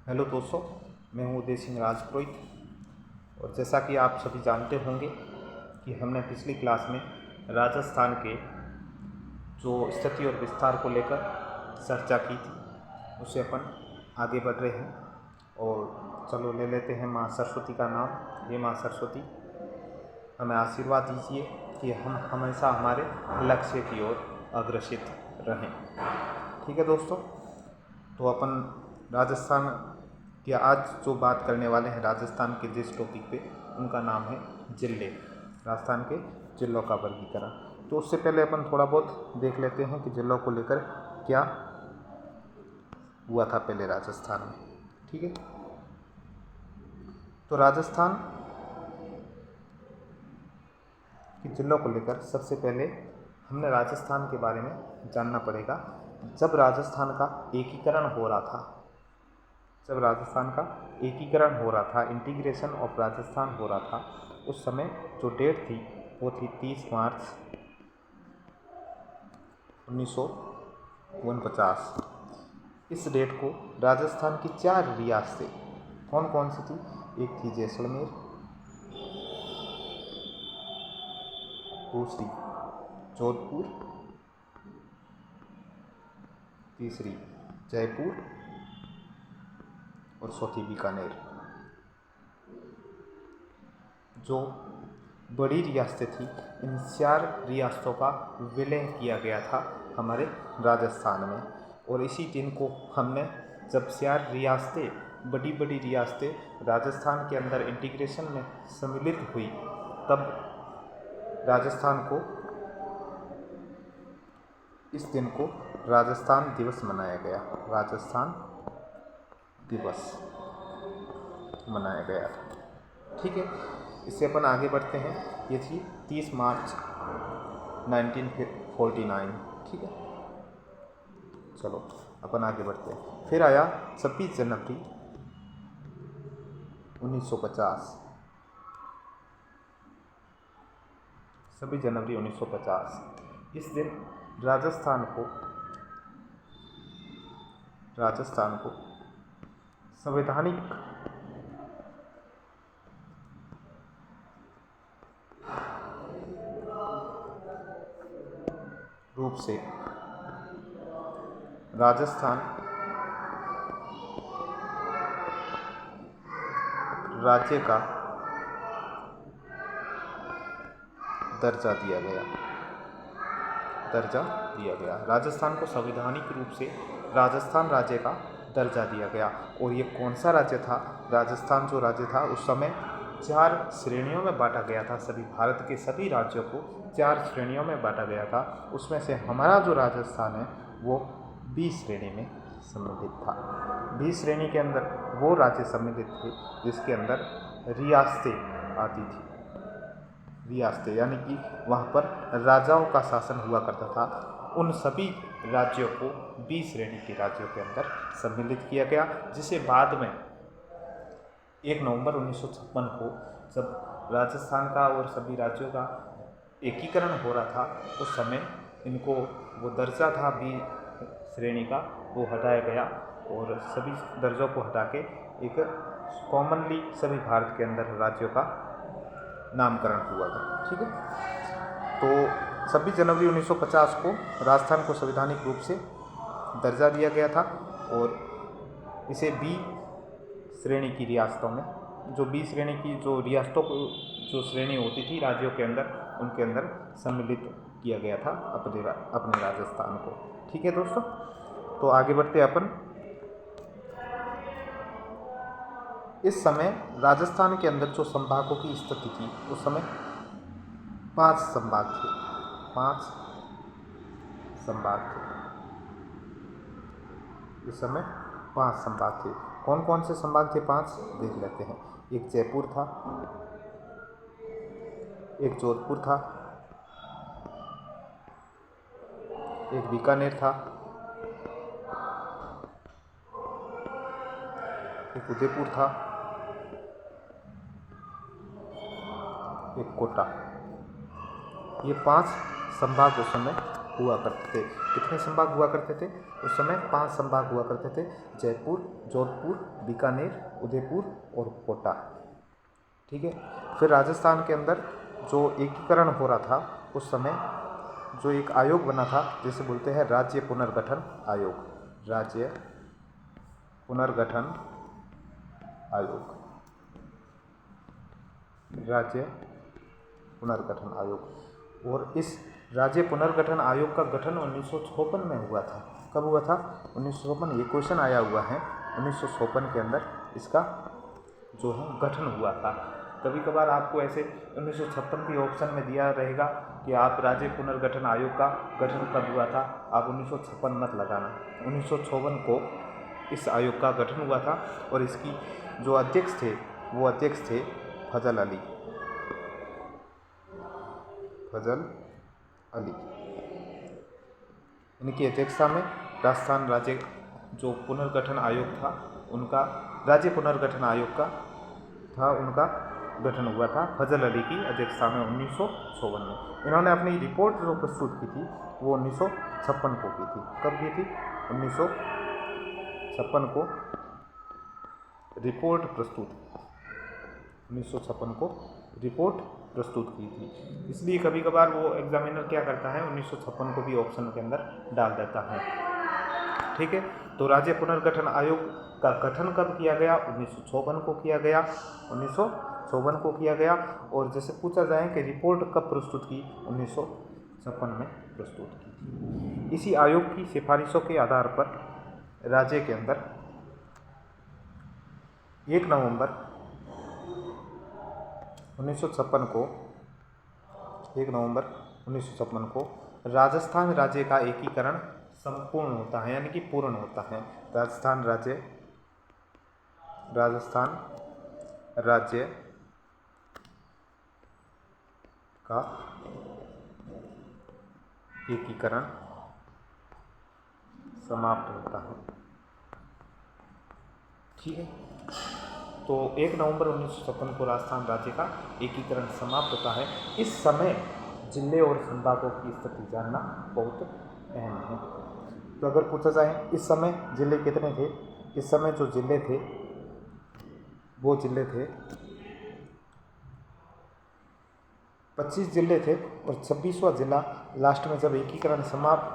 Hello दोस्तों, मैं हूँ उदय सिंह राजपुरोहित। और जैसा कि आप सभी जानते होंगे कि हमने पिछली क्लास में राजस्थान के जो स्थिति और विस्तार को लेकर चर्चा की थी, उससे अपन आगे बढ़ रहे हैं। और चलो ले लेते हैं माँ सरस्वती का नाम। ये माँ सरस्वती हमें आशीर्वाद दीजिए कि हम हमेशा हमारे लक्ष्य की ओर अग्रसित रहें। ठीक है दोस्तों, तो अपन राजस्थान कि आज जो बात करने वाले हैं राजस्थान के जिस टॉपिक पे, उनका नाम है जिले। राजस्थान के जिलों का वर्गीकरण। तो उससे पहले अपन थोड़ा बहुत देख लेते हैं कि जिलों को लेकर क्या हुआ था पहले राजस्थान में। ठीक है, तो राजस्थान के जिलों को लेकर सबसे पहले हमने राजस्थान के बारे में जानना पड़ेगा। जब राजस्थान का एकीकरण हो रहा था, इंटीग्रेशन ऑफ राजस्थान हो रहा था, उस समय जो डेट थी वो थी 30 मार्च 1949। इस डेट को राजस्थान की 4 रियासतें कौन कौन सी थी? एक थी जैसलमेर, दूसरी जोधपुर, तीसरी जयपुर और चौथी बीकानेर। जो बड़ी रियासतें थी, इन 4 रियासतों का विलय किया गया था हमारे राजस्थान में। और इसी दिन को हमने, जब 4 रियासतें, बड़ी बड़ी रियासतें राजस्थान के अंदर इंटीग्रेशन में सम्मिलित हुई, तब राजस्थान को, इस दिन को राजस्थान दिवस मनाया गया। राजस्थान दिवस मनाया गया था। ठीक है, इससे अपन आगे बढ़ते हैं। ये थी 30 मार्च 1949। ठीक है, चलो अपन आगे बढ़ते हैं। फिर आया 26 जनवरी 1950। 26 जनवरी 1950। इस दिन राजस्थान को संवैधानिक रूप से राजस्थान राज्य का दर्जा दिया गया। राजस्थान को संवैधानिक रूप से राजस्थान राज्य का दर्जा दिया गया। और ये कौन सा राज्य था? राजस्थान जो राज्य था उस समय 4 श्रेणियों में बांटा गया था। सभी भारत के सभी राज्यों को 4 श्रेणियों में बांटा गया था। उसमें से हमारा जो राजस्थान है वो बी श्रेणी में सम्मिलित था। बी श्रेणी के अंदर वो राज्य सम्मिलित थे जिसके अंदर रियासतें आती थी। रियासतें यानी कि वहाँ पर राजाओं का शासन हुआ करता था। उन सभी राज्यों को बी श्रेणी के राज्यों के अंदर सम्मिलित किया गया, जिसे बाद में 1 नवंबर 1956 को जब राजस्थान का और सभी राज्यों का एकीकरण हो रहा था, उस समय इनको वो दर्जा था बी श्रेणी का, वो हटाया गया और सभी दर्जों को हटा के एक कॉमनली सभी भारत के अंदर राज्यों का नामकरण हुआ था। ठीक है, तो 26 जनवरी 1950 को राजस्थान को संवैधानिक रूप से दर्जा दिया गया था और इसे बी श्रेणी की रियासतों में, जो बी श्रेणी की जो रियासतों को जो श्रेणी होती थी राज्यों के अंदर, उनके अंदर सम्मिलित किया गया था अपने राजस्थान को। ठीक है दोस्तों, तो आगे बढ़ते अपन। इस समय राजस्थान के अंदर जो संभागों की स्थिति थी, उस समय 5 संभाग थे। 5 संभाग थे इस समय 5 संभाग थे। कौन कौन से संभाग थे? 5 देख लेते हैं। एक जयपुर था, एक जोधपुर था, एक बीकानेर था, एक उदयपुर था, एक कोटा। ये 5 संभाग उस समय हुआ करते थे। कितने संभाग हुआ करते थे? उस समय 5 संभाग हुआ करते थे, जयपुर, जोधपुर, बीकानेर, उदयपुर और कोटा। ठीक है। फिर राजस्थान के अंदर जो एकीकरण हो रहा था उस समय जो एक आयोग बना था जिसे बोलते हैं राज्य पुनर्गठन आयोग। राज्य पुनर्गठन आयोग, राज्य पुनर्गठन आयोग। और इस राज्य पुनर्गठन आयोग का गठन 1956 में हुआ था। कब हुआ था? 1956। ये क्वेश्चन आया हुआ है। 1956 के अंदर इसका जो है गठन हुआ था। कभी कभार आपको ऐसे 1956 भी ऑप्शन में दिया रहेगा कि आप राज्य पुनर्गठन आयोग का गठन कब हुआ था, आप 1956 मत लगाना। 1956 को इस आयोग का गठन हुआ था और इसकी जो अध्यक्ष थे वो अध्यक्ष थे फजल अली। फजल अली। इनकी अध्यक्षता में राजस्थान राज्य जो पुनर्गठन आयोग था उनका, राज्य पुनर्गठन आयोग का था, उनका गठन हुआ था फजल अली की अध्यक्षता में 1956 में। इन्होंने अपनी रिपोर्ट जो प्रस्तुत की थी वो 1956 को की थी। कब की थी? 1956 को रिपोर्ट प्रस्तुत 1956 को रिपोर्ट प्रस्तुत की थी। इसलिए कभी कभार वो एग्जामिनर क्या करता है, 1956 को भी ऑप्शन के अंदर डाल देता है। ठीक है। तो राज्य पुनर्गठन आयोग का गठन कब किया गया? 1956 को किया गया। 1956 को किया गया। और जैसे पूछा जाए कि रिपोर्ट कब प्रस्तुत की? 1956 में प्रस्तुत की थी। इसी आयोग की सिफारिशों के आधार पर राज्य के अंदर 1 नवंबर 1956 को 1 नवंबर 1956 को राजस्थान राज्य का एकीकरण संपूर्ण होता है, यानी कि पूर्ण होता है। राजस्थान राज्य का एकीकरण समाप्त होता है। ठीक है। तो 1 नवंबर 1956 को राजस्थान राज्य का एकीकरण समाप्त होता है। इस समय जिले और संभागों की स्थिति जानना बहुत अहम है। तो अगर पूछा जाए इस समय जिले कितने थे? इस समय जो जिले थे वो जिले थे 25 जिले थे और 26वां जिला लास्ट में जब एकीकरण समाप्त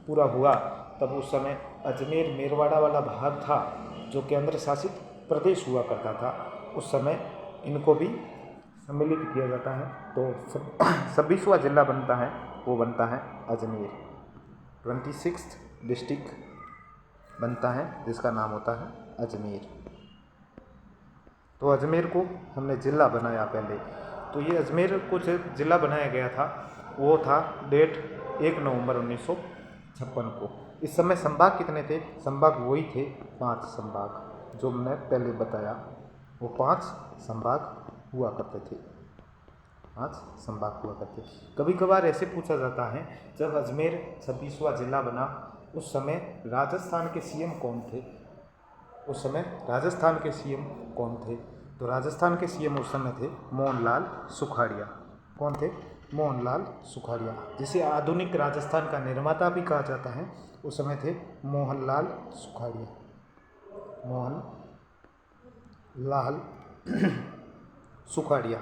पूरा हुआ तब उस समय अजमेर मेरवाड़ा वाला भाग था जो केंद्र शासित प्रदेश हुआ करता था, उस समय इनको भी सम्मिलित किया जाता है। तो 26वां जिला बनता है, वो बनता है अजमेर। 26th डिस्ट्रिक्ट बनता है जिसका नाम होता है अजमेर। तो अजमेर को हमने ज़िला बनाया पहले। तो ये अजमेर को ज़िला बनाया गया था वो था डेट 1 नवंबर 1956 को। इस समय संभाग कितने थे? संभाग वही थे 5 संभाग जो मैंने पहले बताया, वो 5 संभाग हुआ करते थे। 5 संभाग हुआ करते। कभी कभार ऐसे पूछा जाता है जब अजमेर 26वां जिला बना उस समय राजस्थान के सीएम कौन थे? उस समय राजस्थान के सीएम कौन थे? तो राजस्थान के सीएम उस समय थे मोहनलाल सुखाड़िया। कौन थे? मोहनलाल सुखाड़िया, जिसे आधुनिक राजस्थान का निर्माता भी कहा जाता है। उस समय थे मोहनलाल सुखाड़िया। मोहनलाल सुखाड़िया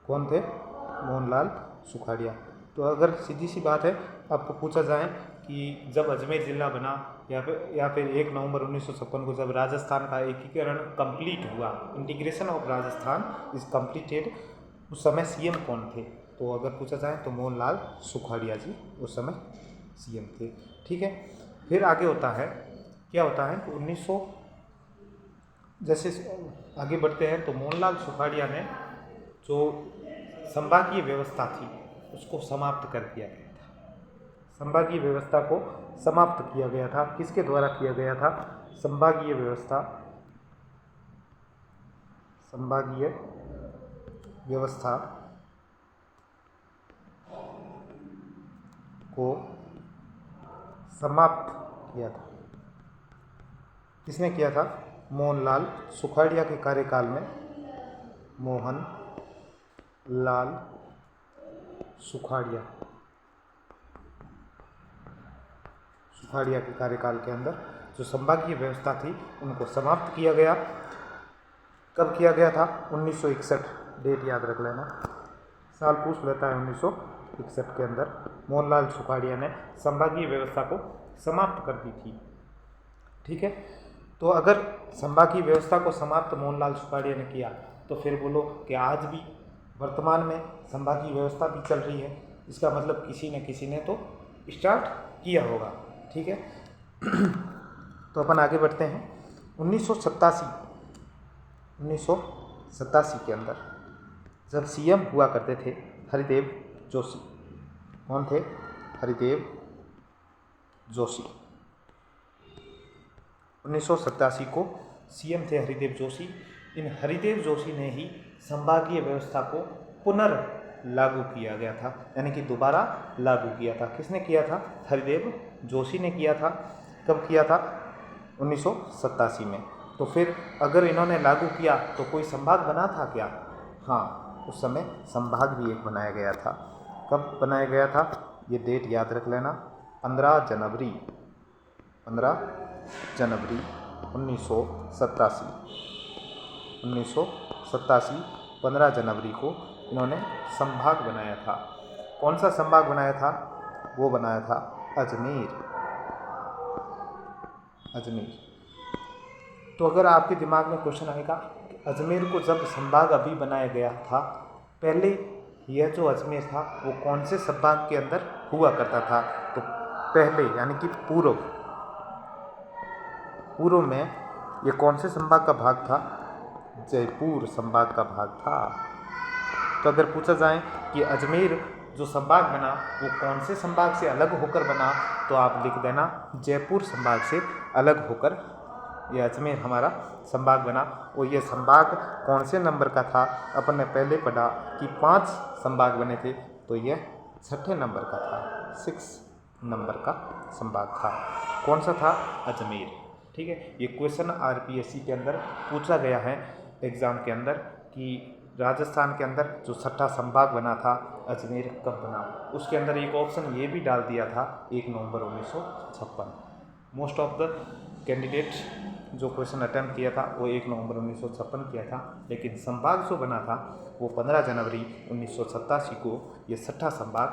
कौन थे? मोहनलाल सुखाड़िया। तो अगर सीधी सी बात है आपको पूछा जाए कि जब अजमेर ज़िला बना या फिर 1 नवंबर 1956 को जब राजस्थान का एकीकरण कंप्लीट हुआ, integration of Rajasthan is completed, उस समय सीएम कौन थे? तो अगर पूछा जाए तो मोहनलाल सुखाड़िया जी उस समय सीएम थे। ठीक है। फिर आगे होता है, क्या होता है? 1900 जैसे आगे बढ़ते हैं तो मोहनलाल सुखाड़िया ने जो संभागीय व्यवस्था थी उसको समाप्त कर दिया गया था। संभागीय व्यवस्था को समाप्त किया गया था। किसके द्वारा किया गया था? संभागीय व्यवस्था को समाप्त किया था। किसने किया था? मोहनलाल सुखाड़िया के कार्यकाल में मोहनलाल सुखाड़िया सुखाड़िया के कार्यकाल के अंदर जो संभागीय व्यवस्था थी उनको समाप्त किया गया। कब किया गया था? 1961, डेट याद रख लेना, साल पूछ लेता है। 1961 के अंदर मोहनलाल सुखाड़िया ने संभागीय व्यवस्था को समाप्त कर दी थी। ठीक है, तो अगर संभागीय व्यवस्था को समाप्त मोहनलाल सुखाड़िया ने किया तो फिर बोलो कि आज भी वर्तमान में संभागीय व्यवस्था भी चल रही है, इसका मतलब किसी न किसी ने तो स्टार्ट किया होगा। ठीक है, तो अपन आगे बढ़ते हैं। 1987 के अंदर जब सीएम हुआ करते थे हरिदेव जोशी। कौन थे? हरिदेव जोशी। 1987 को सीएम थे हरिदेव जोशी। इन हरिदेव जोशी ने ही संभागीय व्यवस्था को पुनर्लागू किया गया था, यानी कि दोबारा लागू किया था। किसने किया था? हरिदेव जोशी ने किया था। कब किया था? 1987 में। तो फिर अगर इन्होंने लागू किया तो कोई संभाग बना था क्या? हाँ, उस समय संभाग भी एक बनाया गया था। कब बनाया गया था? ये डेट याद रख लेना, 15 जनवरी 1987। 15 जनवरी को इन्होंने संभाग बनाया था। कौन सा संभाग बनाया था? वो बनाया था अजमेर। तो अगर आपके दिमाग में क्वेश्चन आएगा कि अजमेर को जब संभाग अभी बनाया गया था, पहले यह जो अजमेर था वो कौन से संभाग के अंदर हुआ करता था? तो पहले यानी कि पूर्व में ये कौन से संभाग का भाग था? जयपुर संभाग का भाग था। तो अगर पूछा जाए कि अजमेर जो संभाग बना वो कौन से संभाग से अलग होकर बना, तो आप लिख देना जयपुर संभाग से अलग होकर ये अजमेर हमारा संभाग बना। और ये संभाग कौन से नंबर का था? अपन ने पहले पढ़ा कि 5 संभाग बने थे, तो ये 6ठे नंबर का था, 6 नंबर का संभाग था। कौन सा था? अजमेर। ठीक है, ये क्वेश्चन आरपीएससी के अंदर पूछा गया है एग्ज़ाम के अंदर कि राजस्थान के अंदर जो 6ठा संभाग बना था अजमेर कब बना। उसके अंदर एक ऑप्शन ये भी डाल दिया था 1 नवंबर 1956। मोस्ट ऑफ द कैंडिडेट जो क्वेश्चन अटैम्प्ट किया था वो 1 नवंबर 1956 किया था, लेकिन संभाग जो बना था वो 15 जनवरी 1987 को ये 6ठा संभाग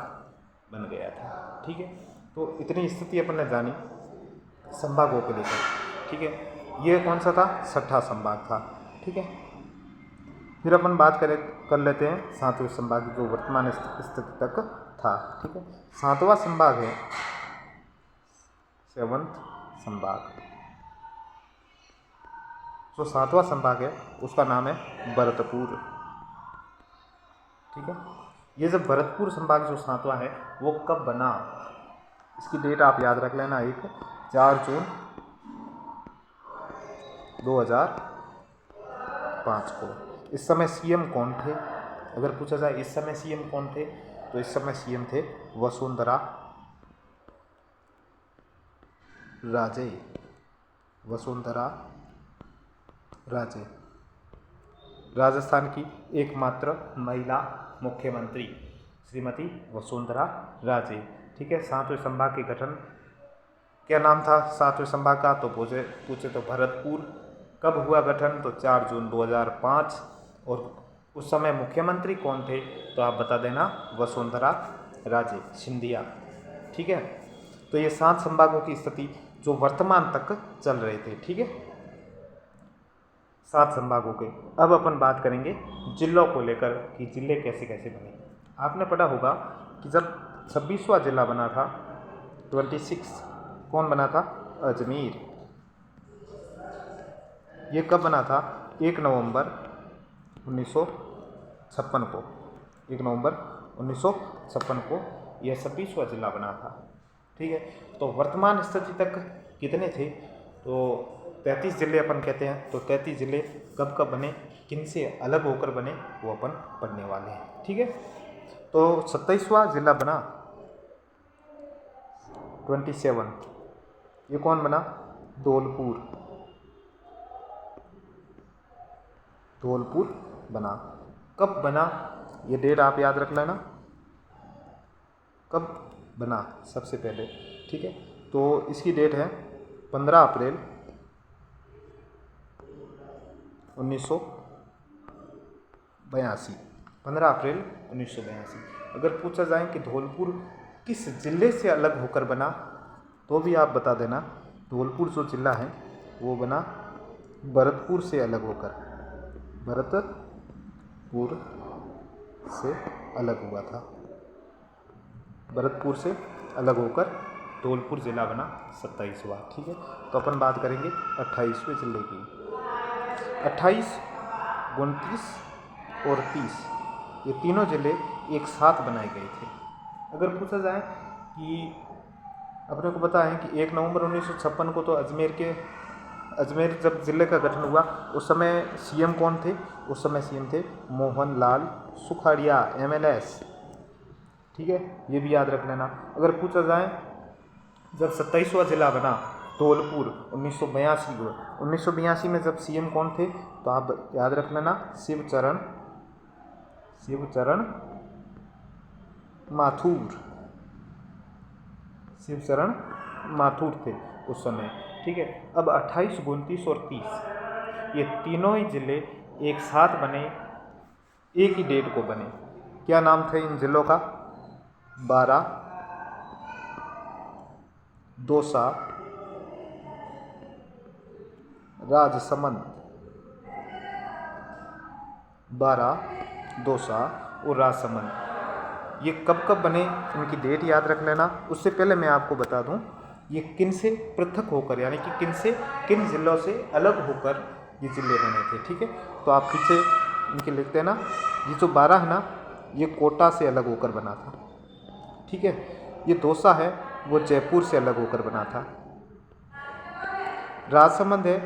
बन गया था। ठीक है, तो इतनी स्थिति अपन ने जानी संभागों को लेकर। ठीक है, ये कौन सा था? 6ठा संभाग था। ठीक है, फिर अपन बात कर लेते हैं 7वें संभाग जो वर्तमान स्थिति तक था। ठीक है, 7वां संभाग है 7th संभाग। जो 7वां संभाग है उसका नाम है भरतपुर। ठीक है, ये जब भरतपुर संभाग जो 7वां है वो कब बना, इसकी डेट आप याद रख लेना, 4 जून 2005 को। इस समय सीएम कौन थे? अगर पूछा जाए इस समय सीएम कौन थे, तो इस समय सीएम थे वसुंधरा राजे। राजस्थान की एकमात्र महिला मुख्यमंत्री श्रीमती वसुंधरा राजे। ठीक है, 7वें संभाग के गठन क्या नाम था 7वें संभाग का? तो पूछे तो भरतपुर। कब हुआ गठन? तो 4 जून 2005। और उस समय मुख्यमंत्री कौन थे? तो आप बता देना वसुंधरा राजे सिंधिया। ठीक है, तो ये 7 संभागों की स्थिति जो वर्तमान तक चल रहे थे। ठीक है, 7 संभागों के। अब अपन बात करेंगे जिलों को लेकर कि जिले कैसे कैसे बने। आपने पढ़ा होगा कि जब 26वां जिला बना था 26, कौन बना था? अजमेर। ये कब बना था? 1 नवंबर 1956 को। 1 नवंबर 1956 को यह 26वां जिला बना था। ठीक है, तो वर्तमान स्थिति तक कितने थे? तो 33 जिले अपन कहते हैं। तो 33 जिले कब कब बने, किन से अलग होकर बने, वो अपन पढ़ने वाले हैं। ठीक है, तो 27वां जिला बना 27। ये कौन बना? धौलपुर बना। कब बना? ये डेट आप याद रख लेना, कब बना सबसे पहले। ठीक है, तो इसकी डेट है 15 अप्रैल 1982। 15 अप्रैल 1982। अगर पूछा जाए कि धौलपुर किस जिले से अलग होकर बना, तो भी आप बता देना धौलपुर जो जिला है वो बना भरतपुर से अलग होकर, भरतपुर से अलग हुआ था। भरतपुर से अलग होकर धौलपुर जिला बना 27वां। ठीक है, तो अपन बात करेंगे 28वें जिले की। 28, 29 और 30 ये तीनों जिले एक साथ बनाए गए थे। अगर पूछा जाए कि अपने को पता है कि 1 नवंबर 1956 को तो अजमेर जब ज़िले का गठन हुआ उस समय सीएम कौन थे? उस समय सीएम थे मोहनलाल सुखाड़िया, MLS। ठीक है, ये भी याद रख लेना। अगर पूछा जाए जब 27वां जिला बना धौलपुर 1982 में जब सीएम कौन थे, तो आप याद रख लेना शिवचरण माथुर थे उस समय। ठीक है, अब 28, 29 और 30 ये तीनों ही जिले एक साथ बने, एक ही डेट को बने। क्या नाम थे इन जिलों का? बारा, दौसा, राजसमंद। बारा, दौसा और राजसमंद ये कब कब बने, इनकी डेट याद रख लेना। उससे पहले मैं आपको बता दूं ये किन से पृथक होकर, यानी कि किन जिलों से अलग होकर ये जिले बने थे। ठीक है, तो आप पीछे इनके लिख देना। ये जो 12 है ना, ये कोटा से अलग होकर बना था। ठीक है, ये दौसा है वो जयपुर से अलग होकर बना था। राजसमंद है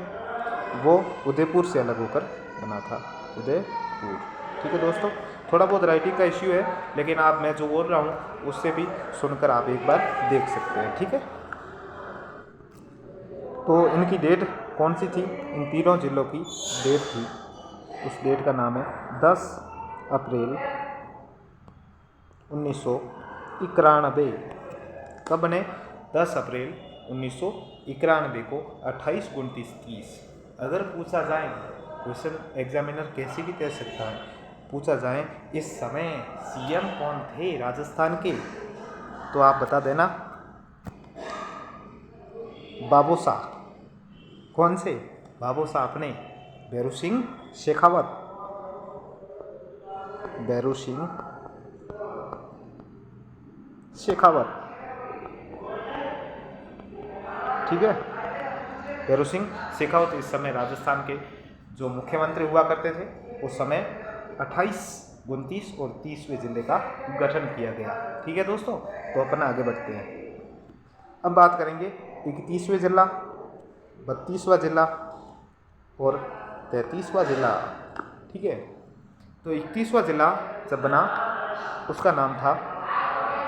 वो उदयपुर से अलग होकर बना था, उदयपुर। ठीक है दोस्तों, थोड़ा बहुत राइटिंग का इश्यू है, लेकिन आप मैं जो बोल रहा हूँ उससे भी सुनकर आप एक बार देख सकते हैं। ठीक है, तो इनकी डेट कौन सी थी? इन तीनों जिलों की डेट थी, उस डेट का नाम है 10 अप्रैल 1991। कब बने? 10 अप्रैल 1991 को 28, 29, 30। अगर पूछा जाए, क्वेश्चन एग्जामिनर कैसे भी कह सकता है, पूछा जाए इस समय सीएम कौन थे राजस्थान के, तो आप बता देना बाबू शाह। कौन से? बाबू शाह अपने भैरू सिंह शेखावत, भैरू सिंह शेखावत। ठीक है, भैरू सिंह शेखावत इस समय राजस्थान के जो मुख्यमंत्री हुआ करते थे। उस समय 28, 29 और 30वें जिले का गठन किया गया। ठीक है दोस्तों, तो अपन आगे बढ़ते हैं। अब बात करेंगे 31वें जिला, 32वां जिला और 33वां जिला। ठीक है, तो 31वां जिला जब बना उसका नाम था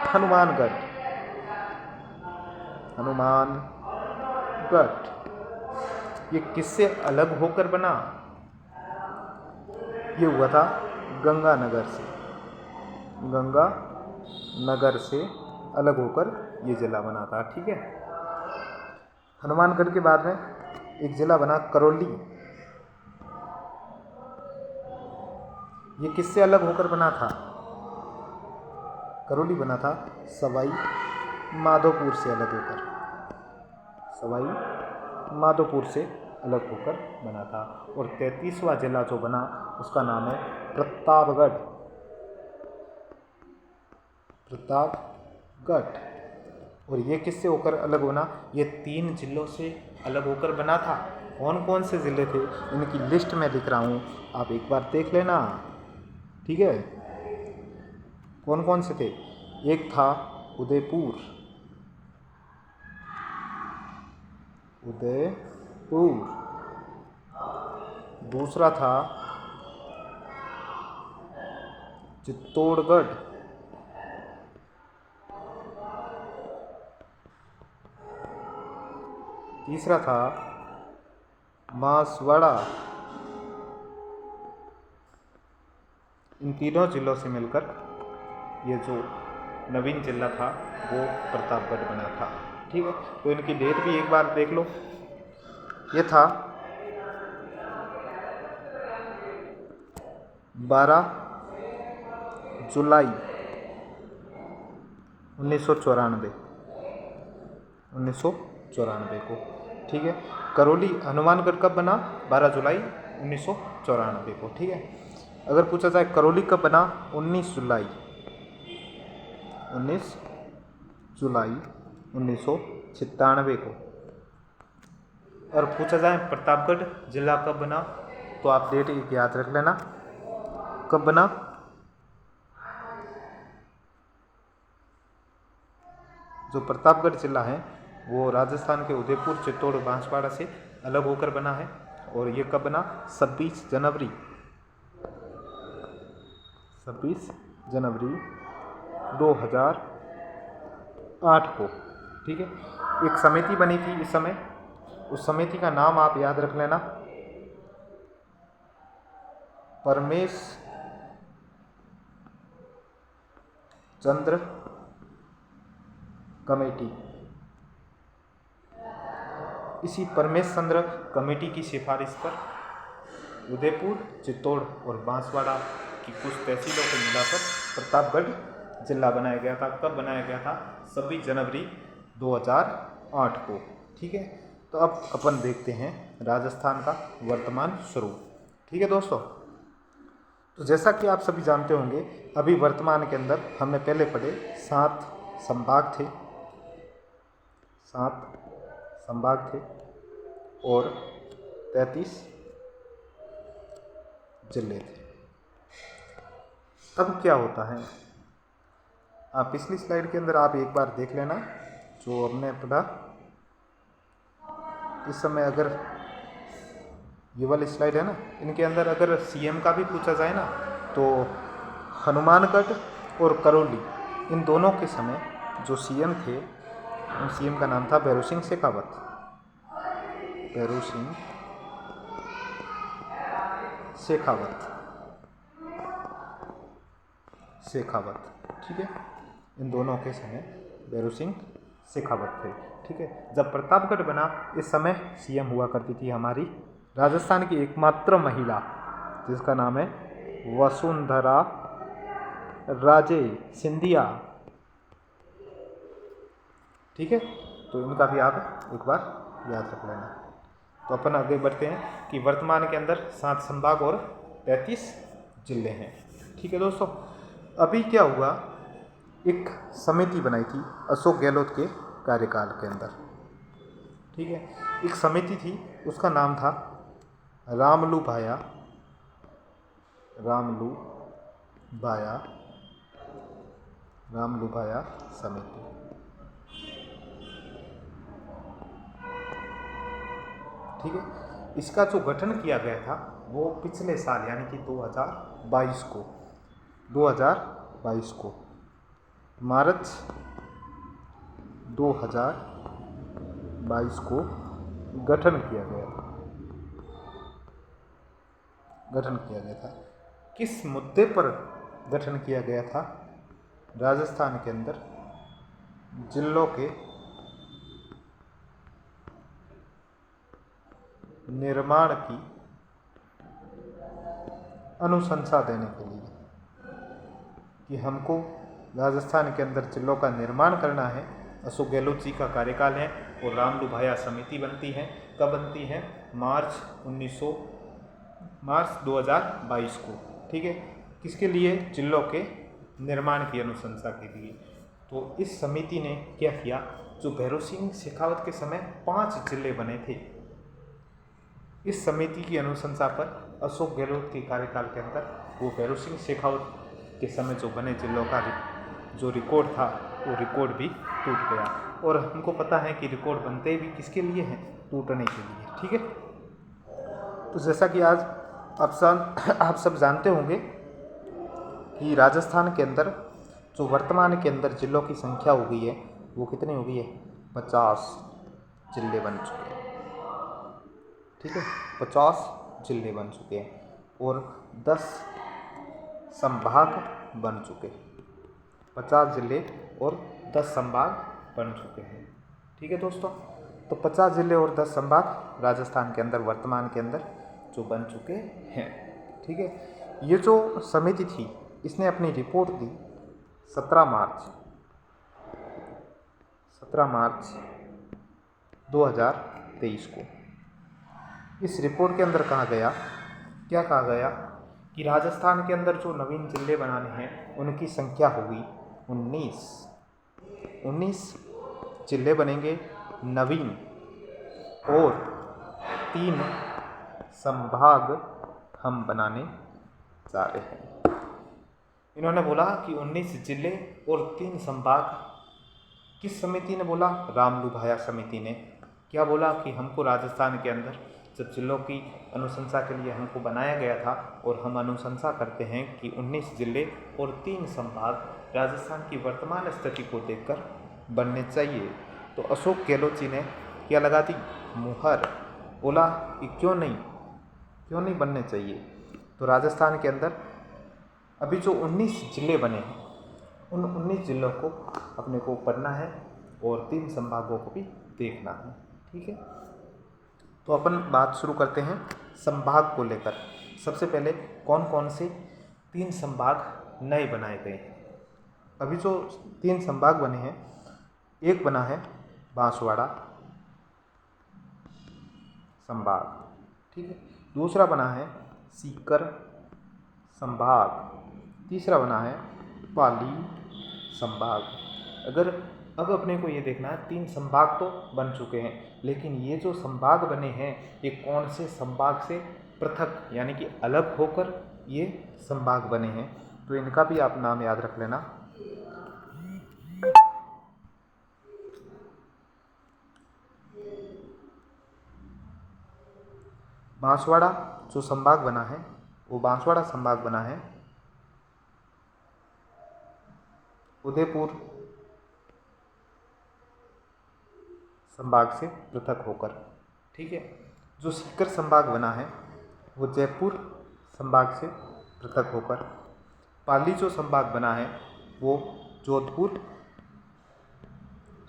हनुमानगढ़। ये किससे अलग होकर बना? ये हुआ था गंगानगर से अलग होकर ये जिला बना था। ठीक है, हनुमानगढ़ के बाद में एक जिला बना करौली। ये किससे अलग होकर बना था? करौली बना था सवाई माधोपुर से अलग होकर, सवाई माधोपुर से अलग होकर बना था। और 33वां जिला जो बना उसका नाम है प्रतापगढ़। और ये किससे होकर अलग बना? ये 3 जिलों से अलग होकर बना था। कौन कौन से ज़िले थे इनकी लिस्ट में लिख रहा हूँ, आप एक बार देख लेना। ठीक है, कौन कौन से थे? एक था उदयपुर, दूसरा था चित्तौड़गढ़, तीसरा था बांसवाड़ा। इन तीनों जिलों से मिलकर ये जो नवीन जिला था वो प्रतापगढ़ बना था। ठीक है। तो इनकी डेट भी एक बार देख लो। ये था 12 जुलाई 1994 को, ठीक है। करौली हनुमानगढ़ कब बना? 12 जुलाई 1994 को, ठीक है। अगर पूछा जाए करौली कब बना? 19 जुलाई 1996 को। और पूछा जाए प्रतापगढ़ जिला कब बना, तो आप डेट एक याद रख लेना, कब बना? जो प्रतापगढ़ जिला है वो राजस्थान के उदयपुर, चित्तौड़, बांसवाड़ा से अलग होकर बना है। और ये कब बना? 26 जनवरी 2008 को, ठीक है। एक समिति बनी थी इस समय, उस समिति का नाम आप याद रख लेना, परमेश चंद्र कमेटी। इसी परमेश चंद्र कमेटी की सिफारिश पर उदयपुर, चित्तौड़ और बांसवाड़ा की कुछ तहसीलों को मिलाकर प्रतापगढ़ जिला बनाया गया था। कब बनाया गया था? 26 जनवरी 2008 को, ठीक है। तो अब अपन देखते हैं राजस्थान का वर्तमान स्वरूप, ठीक है दोस्तों। तो जैसा कि आप सभी जानते होंगे, अभी वर्तमान के अंदर हमने पहले पढ़े 7 संभाग थे, 7 संभाग थे और 33 जिले थे। अब क्या होता है, आप पिछली स्लाइड के अंदर आप एक बार देख लेना जो हमने पढ़ा। इस समय अगर ये वाली स्लाइड है ना, इनके अंदर अगर सीएम का भी पूछा जाए ना, तो हनुमानगढ़ और करौली इन दोनों के समय जो सीएम थे, उन सीएम का नाम था भैरू सिंह शेखावत। भैरू सिंह शेखावत, ठीक है। इन दोनों के समय भैरू सिंह शेखावत थे, ठीक है। जब प्रतापगढ़ बना, इस समय सीएम हुआ करती थी हमारी राजस्थान की एकमात्र महिला, जिसका नाम है वसुंधरा राजे सिंधिया, ठीक है। तो इनका भी आप एक बार याद रख लेना। तो अपन आगे बढ़ते हैं कि वर्तमान के अंदर 7 संभाग और 33 जिले हैं, ठीक है दोस्तों। अभी क्या हुआ, एक समिति बनाई थी अशोक गहलोत के कार्यकाल के अंदर, ठीक है। एक समिति थी, उसका नाम था रामलू भाया समिति, ठीक है। इसका जो गठन किया गया था वो पिछले साल यानी कि 2022 को मार्च 2022 को गठन किया गया था। किस मुद्दे पर गठन किया गया था? राजस्थान के अंदर जिलों के निर्माण की अनुशंसा देने के लिए, कि हमको राजस्थान के अंदर जिलों का निर्माण करना है। अशोक गहलोत जी का कार्यकाल है और रामलू भाया समिति बनती है। कब बनती है? मार्च 2022 को, ठीक है। किसके लिए? जिलों के निर्माण की अनुशंसा के लिए। तो इस समिति ने क्या किया, जो भैरू सिंह शेखावत के समय 5 जिले बने थे, इस समिति की अनुशंसा पर अशोक गहलोत के कार्यकाल के अंदर वो भैरू सिंह शेखावत के समय जो बने जिलों का जो रिकॉर्ड था, वो रिकॉर्ड भी टूट गया। और हमको पता है कि रिकॉर्ड बनते भी किसके लिए हैं? टूटने के लिए, ठीक है। तो जैसा कि आज आप सब जानते होंगे कि राजस्थान के अंदर जो वर्तमान के अंदर जिलों की संख्या हो गई है, वो कितनी हो गई है? 50 जिले बन चुके हैं, ठीक है। 50 जिले बन चुके हैं और 10 संभाग बन चुके हैं। 50 जिले और 10 संभाग बन चुके हैं, ठीक है दोस्तों, तो 50 जिले और 10 संभाग राजस्थान के अंदर वर्तमान के अंदर जो बन चुके हैं। ठीक है, ये जो समिति थी इसने अपनी रिपोर्ट दी 17 मार्च 2023 को। इस रिपोर्ट के अंदर क्या कहा गया कि राजस्थान के अंदर जो नवीन जिले बनाने हैं उनकी संख्या होगी 19 जिले बनेंगे नवीन, और 3 संभाग हम बनाने जा रहे हैं। इन्होंने बोला कि 19 जिले और 3 संभाग। किस समिति ने बोला? रामलू भाया समिति ने। क्या बोला कि हमको राजस्थान के अंदर जब जिलों की अनुशंसा के लिए हमको बनाया गया था और हम अनुशंसा करते हैं कि 19 जिले और 3 संभाग राजस्थान की वर्तमान स्थिति को देखकर बनने चाहिए। तो अशोक गहलोत जी ने क्या लगा दी? मुहर। बोला कि क्यों नहीं बनने चाहिए। तो राजस्थान के अंदर अभी जो 19 जिले बने हैं उन 19 जिलों को अपने को पढ़ना है और 3 संभागों को भी देखना है। ठीक है, तो अपन बात शुरू करते हैं संभाग को लेकर। सबसे पहले कौन कौन से 3 संभाग नए बनाए गए हैं। अभी जो 3 संभाग बने हैं, एक बना है बांसवाड़ा संभाग। ठीक है, दूसरा बना है सीकर संभाग, तीसरा बना है पाली संभाग। अगर अब अपने को ये देखना है 3 संभाग तो बन चुके हैं, लेकिन ये जो संभाग बने हैं ये कौन से संभाग से पृथक यानी कि अलग होकर ये संभाग बने हैं। तो इनका भी आप नाम याद रख लेना। बांसवाड़ा जो संभाग बना है वो बांसवाड़ा संभाग बना है उदयपुर संभाग से पृथक होकर। ठीक है, जो सीकर संभाग बना है वो जयपुर संभाग से पृथक होकर। पाली जो संभाग बना है वो जोधपुर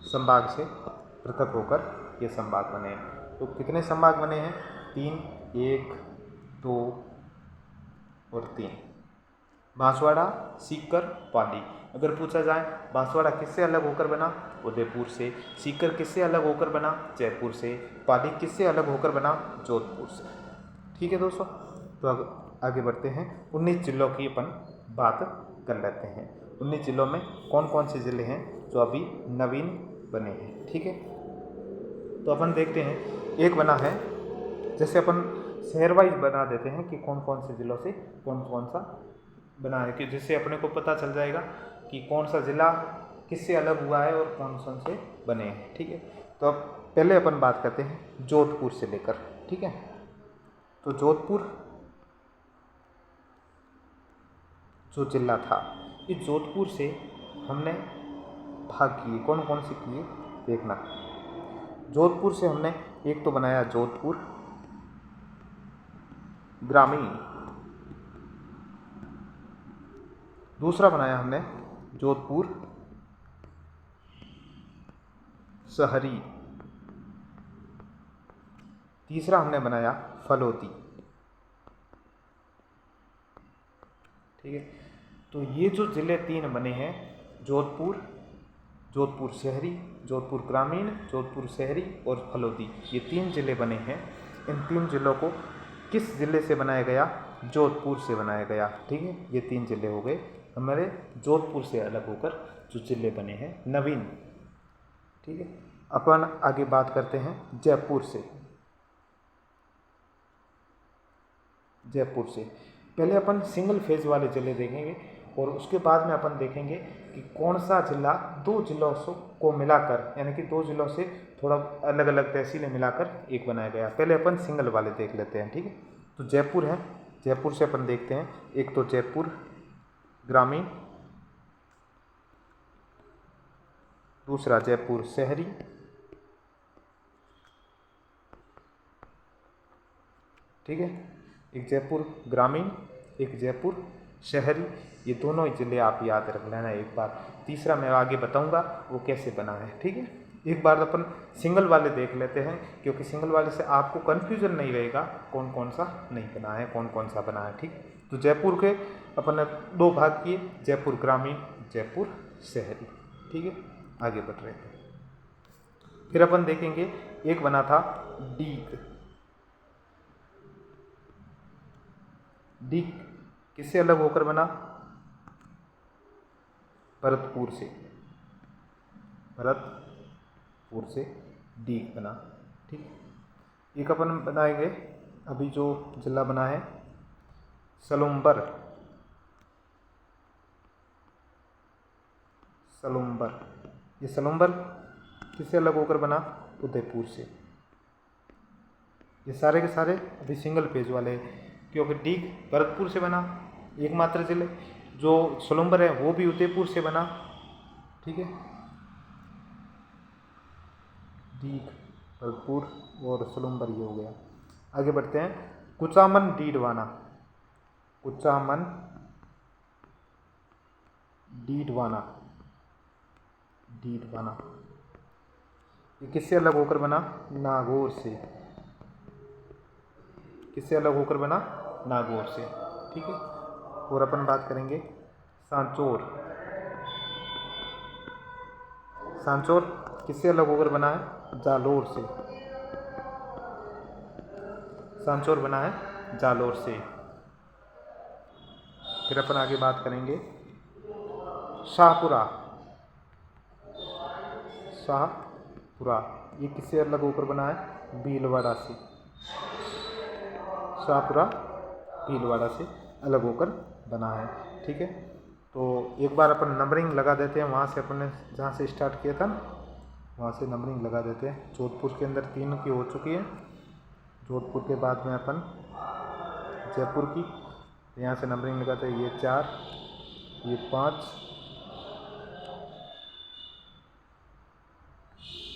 संभाग से पृथक होकर ये संभाग बने हैं। तो कितने संभाग बने हैं? 3, 1, 2 और 3। बांसवाड़ा, सीकर, पाली। अगर पूछा जाए बांसवाड़ा किससे अलग होकर बना? उदयपुर से। सीकर किससे अलग होकर बना? जयपुर से। पाली किससे अलग होकर बना? जोधपुर से। ठीक है दोस्तों, तो अब आगे बढ़ते हैं। 19 जिलों की अपन बात कर लेते हैं। 19 जिलों में कौन कौन से जिले हैं जो अभी नवीन बने हैं। ठीक है, तो अपन देखते हैं। एक बना है, जैसे अपन शहर वाइज बना देते हैं कि कौन कौन से जिलों से कौन कौन सा बना है, कि जिससे अपने को पता चल जाएगा कि कौन सा ज़िला किससे अलग हुआ है और कौन कौन से बने हैं। ठीक है, तो अब पहले अपन बात करते हैं जोधपुर से लेकर। ठीक है, तो जोधपुर जो जिला था, इस जोधपुर से हमने भाग किए। कौन कौन से किए देखना। जोधपुर से हमने एक तो बनाया जोधपुर ग्रामीण, दूसरा बनाया हमने जोधपुर शहरी, तीसरा हमने बनाया फलोदी। ठीक है, तो ये जो ज़िले 3 बने हैं, जोधपुर शहरी, जोधपुर ग्रामीण, जोधपुर शहरी और फलोदी, ये 3 ज़िले बने हैं। इन 3 ज़िलों को किस ज़िले से बनाया गया? जोधपुर से बनाया गया। ठीक है, ये 3 ज़िले हो गए हमारे जोधपुर से अलग होकर जो ज़िले बने हैं नवीन। ठीक है, अपन आगे बात करते हैं जयपुर से। पहले अपन सिंगल फेज वाले ज़िले देखेंगे और उसके बाद में अपन देखेंगे कि कौन सा ज़िला 2 ज़िलों को मिलाकर, यानी कि 2 ज़िलों से थोड़ा अलग अलग तहसीलें मिलाकर एक बनाया गया। पहले अपन सिंगल वाले देख लेते हैं। ठीक है, तो जयपुर है, जयपुर से अपन देखते हैं। एक तो जयपुर ग्रामीण, दूसरा जयपुर शहरी, ठीक है, एक जयपुर ग्रामीण, एक जयपुर शहरी। ये दोनों ज़िले आप याद रख लेना एक बार। तीसरा मैं आगे बताऊंगा वो कैसे बना है। ठीक है, एक बार अपन सिंगल वाले देख लेते हैं, क्योंकि सिंगल वाले से आपको कन्फ्यूजन नहीं रहेगा कौन कौन सा नहीं बना है, कौन कौन सा बना है। ठीक, तो जयपुर के अपन ने 2 भाग किए, जयपुर ग्रामीण, जयपुर शहरी। ठीक है, आगे बढ़ रहे थे। फिर अपन देखेंगे एक बना था डीग। डीग किससे अलग होकर बना? भरतपुर से, भरतपुर से डीग बना। ठीक, एक अपन बनाएंगे अभी जो जिला बना है सलुम्बर। सलुम्बर, ये सलुम्बर किससे अलग होकर बना? उदयपुर से। ये सारे के सारे अभी सिंगल पेज वाले हैं, क्योंकि डीग भरतपुर से बना एकमात्र जिले, जो सलुम्बर है वो भी उदयपुर से बना। ठीक है, डीग भरतपुर और सलुम्बर ये हो गया। आगे बढ़ते हैं, कुचामन डीडवाना। कुचामन डीडवाना, डीडवाना ये किससे अलग होकर बना? नागौर से। किससे अलग होकर बना? नागौर से। ठीक है, और अपन बात करेंगे सांचौर। सांचौर किससे अलग होकर बना है? जालोर से। सांचौर बना है जालोर से। फिर अपन आगे बात करेंगे शाहपुरा। शाहपुरा ये किससे अलग होकर बना है? भीलवाड़ा से। शाहपुरा भीलवाड़ा से अलग होकर बना है। ठीक है, तो एक बार अपन नंबरिंग लगा देते हैं, वहाँ से अपन ने जहाँ से स्टार्ट किया था ना वहाँ से नंबरिंग लगा देते हैं। जोधपुर के अंदर 3 की हो चुकी है, जोधपुर के बाद में अपन जयपुर की, यहाँ से नंबरिंग लगाते हैं, ये 4, ये 5,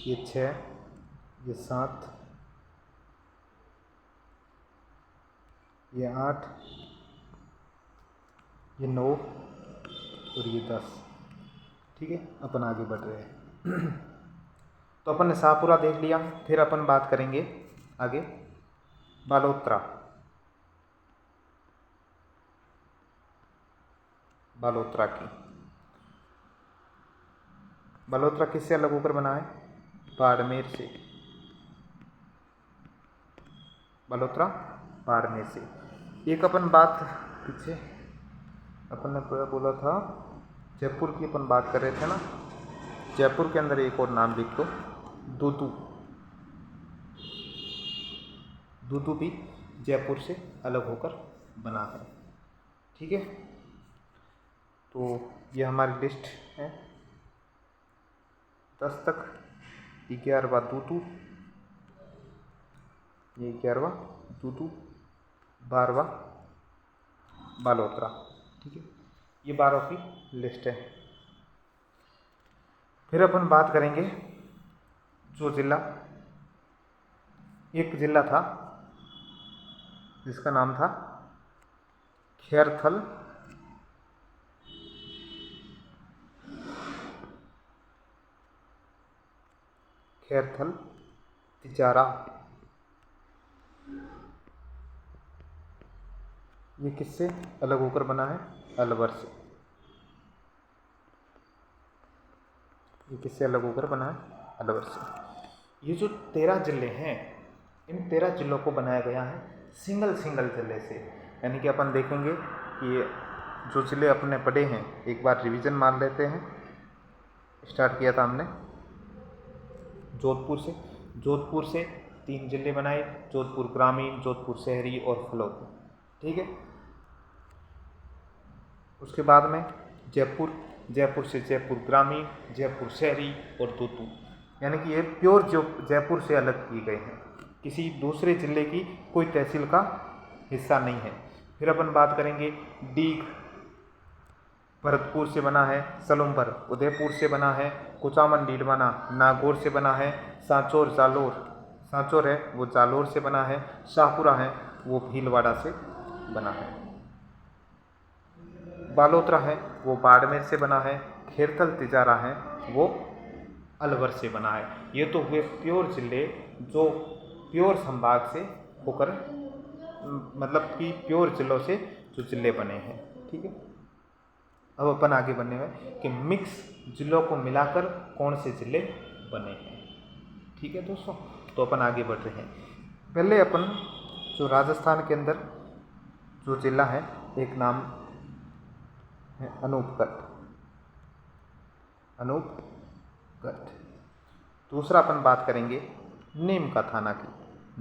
ये 6, ये 7, ये 8, ये 9 और ये 10। ठीक है, अपन आगे बढ़ रहे हैं। तो अपन ने शाहपुरा देख लिया। फिर अपन बात करेंगे आगे बालोतरा। बालोतरा की, बालोतरा किससे अलग होकर बना है? बाड़मेर से। बालोतरा बाड़मेर से। एक अपन बात पीछे अपन ने बोला था जयपुर की, अपन बात कर रहे थे ना, जयपुर के अंदर एक और नाम लिख दो, दूदू। दूदू भी जयपुर से अलग होकर बना है। ठीक है, तो ये हमारी लिस्ट है 10 तक। 11वां दूदू, ये 11वां दूदू, 12वां बालोतरा। ठीक है, ये 12 की लिस्ट है। फिर अपन बात करेंगे जो जिला, एक जिला था जिसका नाम था खैरथल। खैरथल तिजारा, ये किससे अलग होकर बना है? अलवर से। ये किससे अलग होकर बना है? अलवर से। ये जो 13 जिले हैं, इन 13 जिलों को बनाया गया है सिंगल जिले से। यानी कि अपन देखेंगे कि ये जो जिले अपने पढ़े हैं, एक बार रिवीजन मार लेते हैं। स्टार्ट किया था हमने जोधपुर से। जोधपुर से 3 जिले बनाए, जोधपुर ग्रामीण, जोधपुर शहरी और फलोद। ठीक है, उसके बाद में जयपुर, जयपुर से जयपुर ग्रामीण, जयपुर शहरी और दूदू। यानी कि ये प्योर जो जयपुर से अलग किए गए हैं, किसी दूसरे जिले की कोई तहसील का हिस्सा नहीं है। फिर अपन बात करेंगे डीग भरतपुर से बना है, सलुम्बर उदयपुर से बना है, कुचामन डीडवाना नागौर से बना है, सांचौर जालोर, सांचौर है वो जालोर से बना है, शाहपुरा है वो भीलवाड़ा से बना है, बालोतरा है वो बाड़मेर से बना है, खैरथल तिजारा है वो अलवर से बना है। ये तो हुए प्योर जिले जो प्योर संभाग से होकर मतलब कि प्योर जिलों से जो जिले बने हैं। ठीक है, अब अपन आगे बढ़ने में कि मिक्स जिलों को मिलाकर कौन से जिले बने हैं। ठीक है दोस्तों, तो अपन आगे बढ़ रहे हैं। पहले अपन जो राजस्थान के अंदर जो जिला है, एक नाम है अनूपगढ़। अनूपगढ़। दूसरा अपन बात करेंगे नीमका थाना की।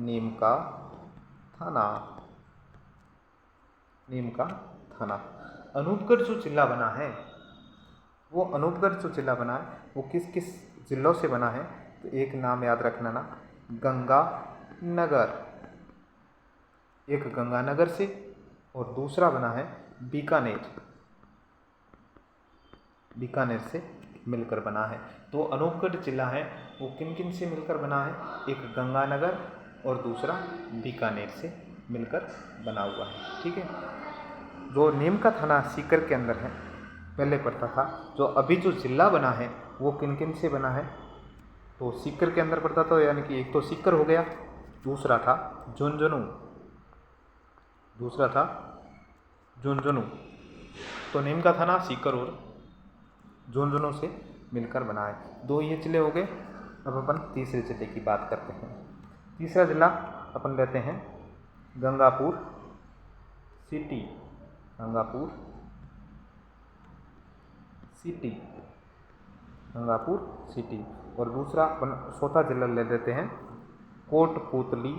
नीमका थाना। नीमका थाना। अनूपगढ़ जो जिला बना है, वो अनूपगढ़ जो जिला बना है वो किस किस जिलों से बना है, तो एक नाम याद रखना ना, गंगानगर। एक गंगानगर से और दूसरा बना है बीकानेर। बीकानेर से मिलकर बना है। तो अनूपगढ़ जिला है वो किन किन से मिलकर बना है, एक गंगानगर और दूसरा बीकानेर से मिलकर बना हुआ है। ठीक है, जो नीमका थाना सीकर के अंदर है पहले पड़ता था, जो अभी जो जिला बना है वो किन किन से बना है, तो सीकर के अंदर पड़ता था, यानी कि एक तो सीकर हो गया, दूसरा था झुंझुनू। दूसरा था झुंझुनू। तो नीमका थाना सीकर और झुंझुनू से मिलकर बना है। दो ये जिले हो गए। अब अपन तीसरे जिले की बात करते हैं। तीसरा जिला अपन लेते हैं Gangapur city. Gangapur city. Gangapur city. और दूसरा अपन चौथा जिला ले लेते हैं कोटपुतली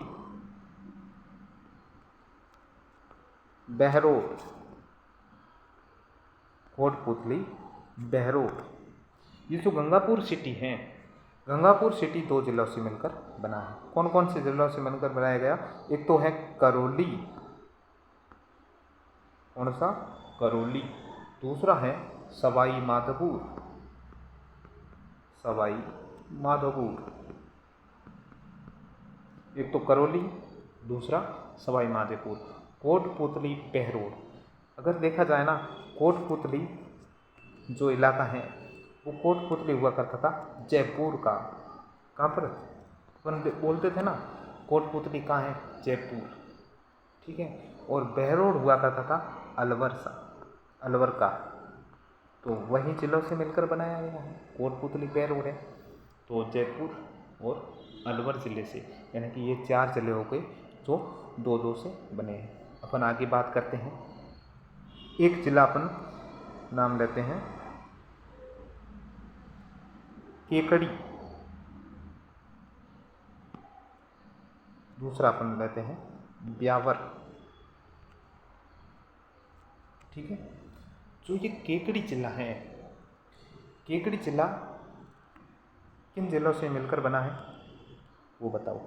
बहरोड। कोटपुतली बहरोड। ये जो गंगापुर सिटी है, गंगापुर सिटी दो जिलों से मिलकर बना है। कौन कौन से जिलों से मिलकर बनाया गया, एक तो है करौली। कौन सा, करौली। दूसरा है सवाई माधोपुर। सवाई माधोपुर। एक तो करौली, दूसरा सवाई माधोपुर। कोटपुतली बहरोड। अगर देखा जाए ना, कोटपुतली जो इलाका है वो कोटपुतली हुआ करता था जयपुर का। कहाँ पर अपन बोलते थे ना, कोटपुतली कहाँ है, जयपुर। ठीक है, और बहरोड हुआ करता था अलवर सा, अलवर का। तो वही जिलों से मिलकर बनाया गया है, कोटपुतली बहरोड है तो जयपुर और अलवर ज़िले से, यानी कि ये चार जिले हो गए जो दो दो से बने हैं। अपन आगे बात करते हैं। एक जिला अपन नाम लेते हैं केकड़ी। दूसरा अपन लेते हैं ब्यावर। ठीक है, जो ये केकड़ी जिला है, केकड़ी जिला किन जिलों से मिलकर बना है वो बताओ।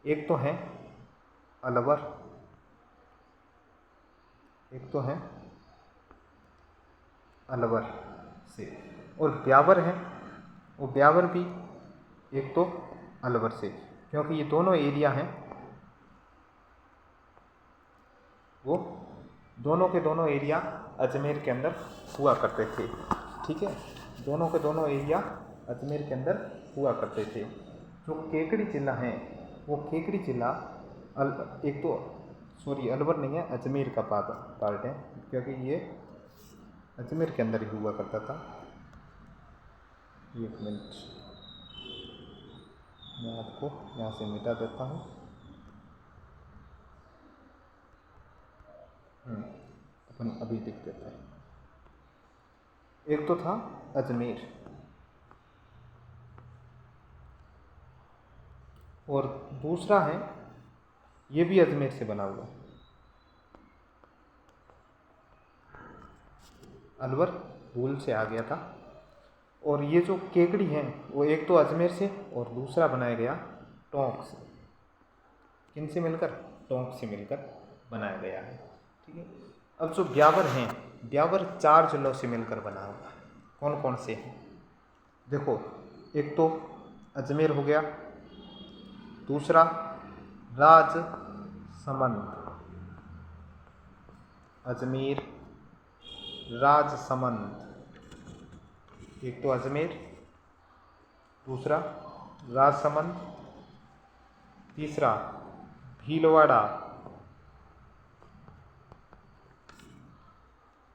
एक तो है अलवर, एक तो है अलवर से, और ब्यावर है, वो ब्यावर भी एक तो अलवर से, क्योंकि ये दोनों एरिया हैं वो दोनों के दोनों एरिया अजमेर के अंदर हुआ करते थे। ठीक है, दोनों के दोनों एरिया अजमेर के अंदर हुआ करते थे। जो केकड़ी जिला है वो केकड़ी जिला एक तो अलवर नहीं है, अजमेर का पार्ट है, क्योंकि ये अजमेर के अंदर ही हुआ करता था। एक मिनट, मैं आपको यहाँ से मिटा देता हूँ। अपन अभी लिख देते हैं। एक तो था अजमेर, और दूसरा है ये भी अजमेर से बना हुआ, अलवर भूल से आ गया था। और ये जो केकड़ी है वो एक तो अजमेर से और दूसरा बनाया गया टोंक से। किन से मिलकर, टोंक से मिलकर बनाया गया है। ठीक है, अब जो ब्यावर हैं, ब्यावर चार जिलों से मिलकर बना हुआ है। कौन कौन से हैं देखो, एक तो अजमेर हो गया, दूसरा राजसमंद। अजमेर राजसमंद, एक तो अजमेर, दूसरा राजसमंद, तीसरा भीलवाड़ा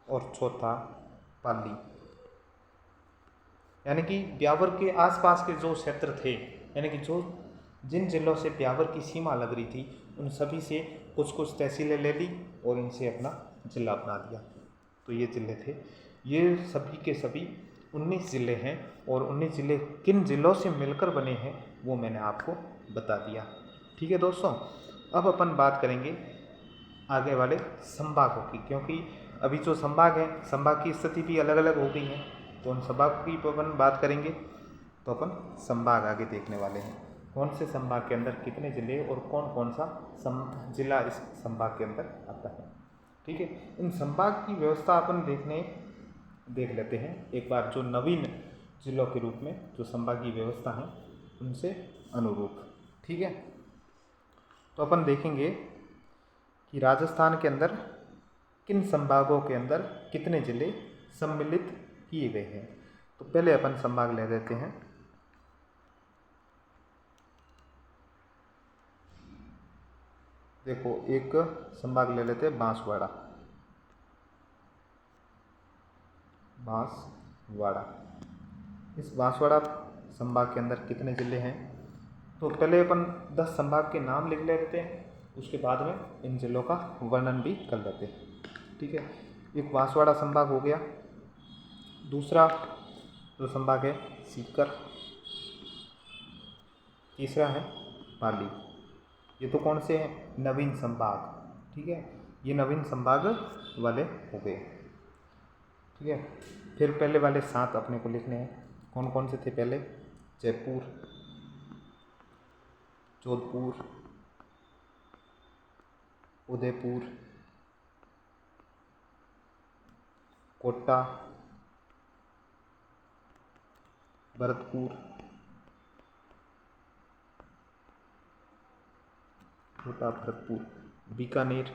और चौथा पाली। यानी कि ब्यावर के आसपास के जो क्षेत्र थे, यानी कि जो जिन जिलों से ब्यावर की सीमा लग रही थी, उन सभी से कुछ कुछ तहसीलें ले ली और इनसे अपना जिला बना दिया। तो ये जिले थे, ये सभी के सभी 19 ज़िले हैं। और 19 ज़िले किन ज़िलों से मिलकर बने हैं वो मैंने आपको बता दिया। ठीक है दोस्तों, अब अपन बात करेंगे आगे वाले संभागों की, क्योंकि अभी जो संभाग हैं, संभाग की स्थिति भी अलग अलग हो गई है। तो उन संभागों की अपन बात करेंगे। तो अपन संभाग आगे देखने वाले हैं, कौन से संभाग के अंदर कितने ज़िले और कौन कौन सा जिला इस संभाग के अंदर आता है। ठीक है, इन संभाग की व्यवस्था अपन देख लेते हैं एक बार, जो नवीन जिलों के रूप में जो संभागीय व्यवस्था है उनसे अनुरूप। ठीक है, तो अपन देखेंगे कि राजस्थान के अंदर किन संभागों के अंदर कितने ज़िले सम्मिलित किए गए हैं। तो पहले अपन संभाग ले लेते हैं। देखो, एक संभाग ले लेते हैं बांसवाड़ा। इस बांसवाड़ा संभाग के अंदर कितने ज़िले हैं। तो पहले अपन 10 संभाग के नाम लिख लेते हैं, उसके बाद में इन जिलों का वर्णन भी कर लेते हैं। ठीक है, एक बांसवाड़ा संभाग हो गया। दूसरा जो संभाग है सीकर, तीसरा है पाली। ये तो कौन से हैं, नवीन संभाग। ठीक है, ये नवीन संभाग वाले हो गए। ठीक है, फिर पहले वाले 7 अपने को लिखने हैं। कौन कौन से थे पहले, जयपुर, जोधपुर, उदयपुर, कोटा, भरतपुर, बीकानेर,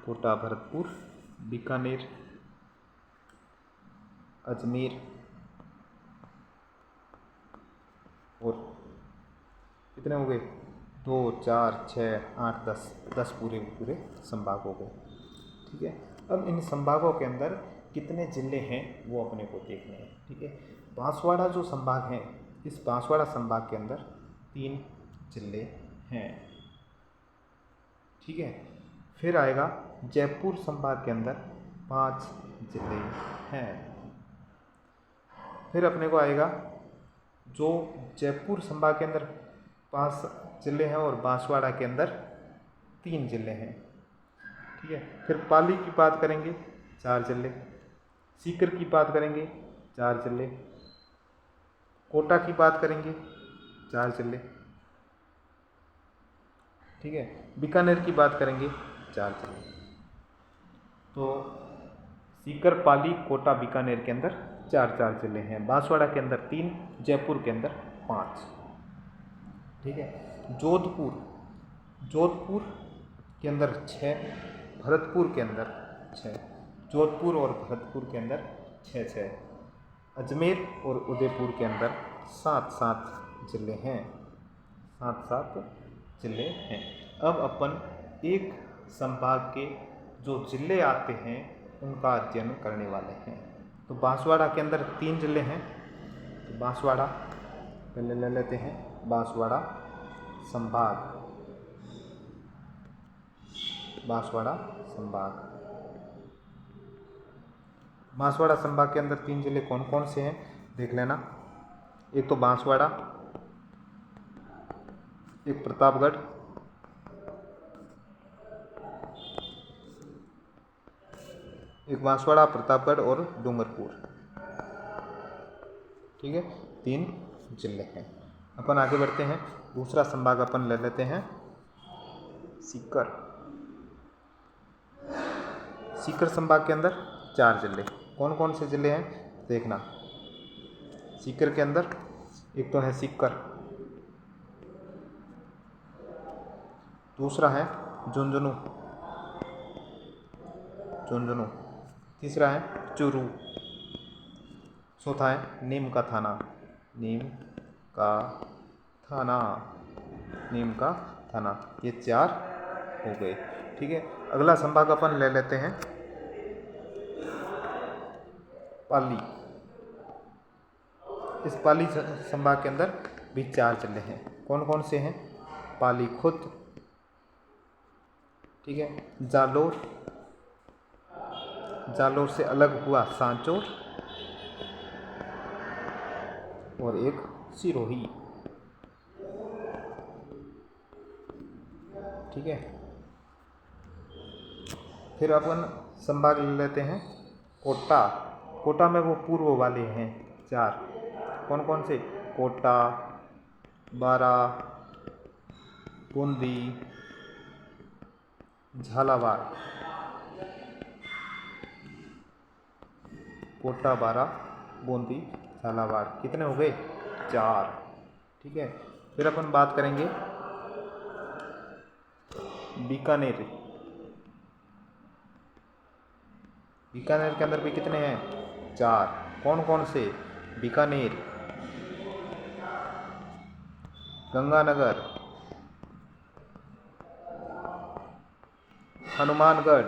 कोटा, भरतपुर, बीकानेर, अजमेर और कितने हो गए, 2, 4, 6, 8, 10 पूरे संभाग हो गए। ठीक है, अब इन संभागों के अंदर कितने ज़िले हैं वो अपने को देखने हैं। ठीक है, बांसवाड़ा जो संभाग है, इस बांसवाड़ा संभाग के अंदर 3 ज़िले हैं। ठीक है, फिर आएगा जयपुर संभाग के अंदर 5 ज़िले हैं। फिर अपने को आएगा जो जयपुर संभाग के अंदर 5 ज़िले हैं और बांसवाड़ा के अंदर 3 ज़िले हैं। ठीक है, फिर पाली की बात करेंगे 4 ज़िले, सीकर की बात करेंगे 4 ज़िले, कोटा की बात करेंगे 4 ज़िले। ठीक है, बीकानेर की बात करेंगे 4 ज़िले। तो सीकर, पाली, कोटा, बीकानेर के अंदर 4 ज़िले हैं। बांसवाड़ा के अंदर 3, जयपुर के अंदर 5। ठीक है, जोधपुर के अंदर 6, भरतपुर के अंदर 6, जोधपुर और भरतपुर के अंदर 6, अजमेर और उदयपुर के अंदर 7 ज़िले हैं। 7 ज़िले हैं। अब अपन एक संभाग के जो ज़िले आते हैं उनका अध्ययन करने वाले हैं। तो बांसवाड़ा के अंदर 3 ज़िले हैं। तो बांसवाड़ा पहले ले लेते हैं, बांसवाड़ा संभाग। बांसवाड़ा संभाग के अंदर 3 ज़िले कौन कौन से हैं देख लेना। एक तो बांसवाड़ा, एक प्रतापगढ़, प्रतापगढ़ और डूंगरपुर। ठीक है, 3 ज़िले हैं। अपन आगे बढ़ते हैं, दूसरा संभाग अपन ले लेते हैं सीकर संभाग के अंदर 4 ज़िले। कौन कौन से ज़िले हैं देखना। सीकर के अंदर एक तो है सीकर, दूसरा है झुंझुनू, तीसरा है चौथा है नीम का थाना, नीम का थाना, नीम का थाना। ये 4 हो गए। ठीक है, अगला संभाग अपन ले लेते हैं पाली। इस पाली संभाग के अंदर भी 4 जिले हैं। कौन कौन से हैं? पाली खुद, ठीक है, जालोर, जालोर से अलग हुआ सांचौर, और एक सिरोही। ठीक है, फिर अपन संभाग ले लेते हैं कोटा। कोटा में वो पूर्व वाले हैं 4। कौन कौन से? कोटा, बारा, बूंदी, झालावाड़। कोटा, बारा, बूंदी, झालावाड़। कितने हो गए? 4। ठीक है, फिर अपन बात करेंगे बीकानेर। बीकानेर के अंदर भी कितने हैं? 4। कौन कौन से? बीकानेर, गंगानगर, हनुमानगढ़,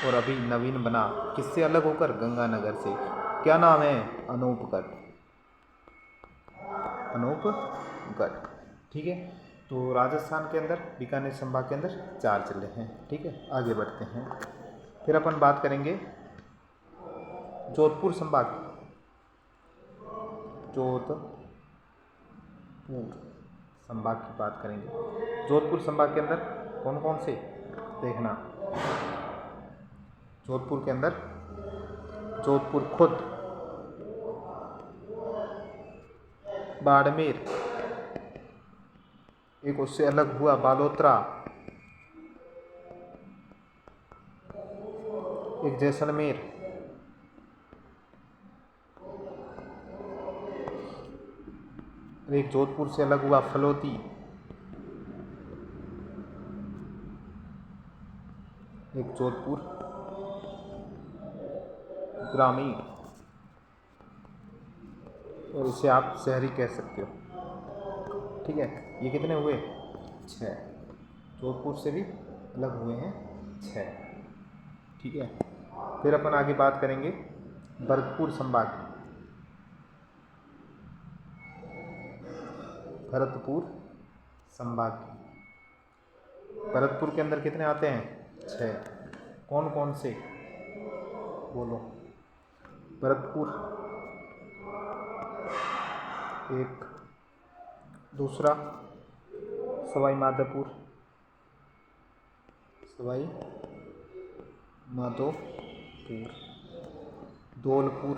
और अभी नवीन बना किससे अलग होकर? गंगानगर से। क्या नाम है? अनूपगढ़, अनूपगढ़। ठीक है, तो राजस्थान के अंदर बीकानेर संभाग के अंदर 4 जिले हैं। ठीक है, आगे बढ़ते हैं। फिर अपन बात करेंगे जोधपुर संभाग, जोधपुर संभाग की बात करेंगे। जोधपुर संभाग के अंदर कौन कौन से? देखना, जोधपुर के अंदर जोधपुर खुद, बाड़मेर, एक उससे अलग हुआ बालोतरा, एक जैसलमेर, एक जोधपुर से अलग हुआ फलोती, एक जोधपुर ग्रामीण, और इसे आप शहरी कह सकते हो। ठीक है, ये कितने हुए? 6। जोधपुर से भी अलग हुए हैं 6। ठीक है, फिर अपन आगे बात करेंगे भरतपुर संभाग। भरतपुर संभाग, भरतपुर के अंदर कितने आते हैं? 6। कौन कौन से? बोलो। भरतपुर एक, दूसरा सवाई माधोपुर, सवाई माधोपुर, धौलपुर,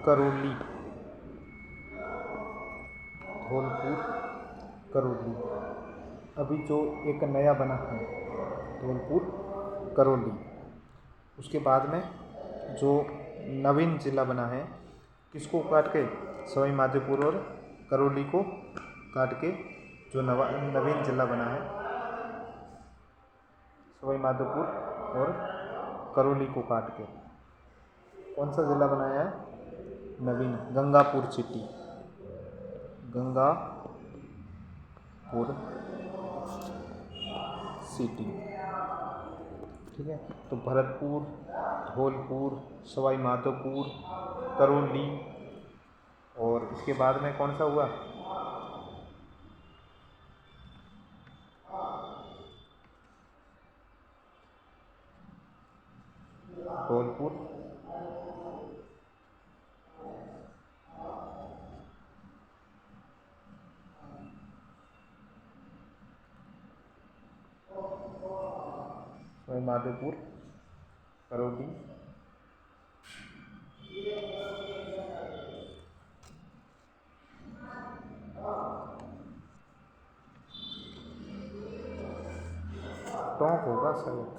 करौली, धौलपुर, करौली। अभी जो एक नया बना है धौलपुर, करौली। उसके बाद में जो नवीन जिला बना है, किसको काट के? सवाई माधोपुर और करौली को काट के जो नवीन जिला बना है, सवाई माधोपुर और करौली को काट के कौन सा जिला बनाया है? नवीन, गंगापुर सिटी, गंगापुर सिटी। ठीक है, तो भरतपुर, धौलपुर, सवाई माधोपुर, करौली, और इसके बाद में कौन सा हुआ? धौलपुर, सवाई माधोपुर, करौली, टोंक होगा शायद।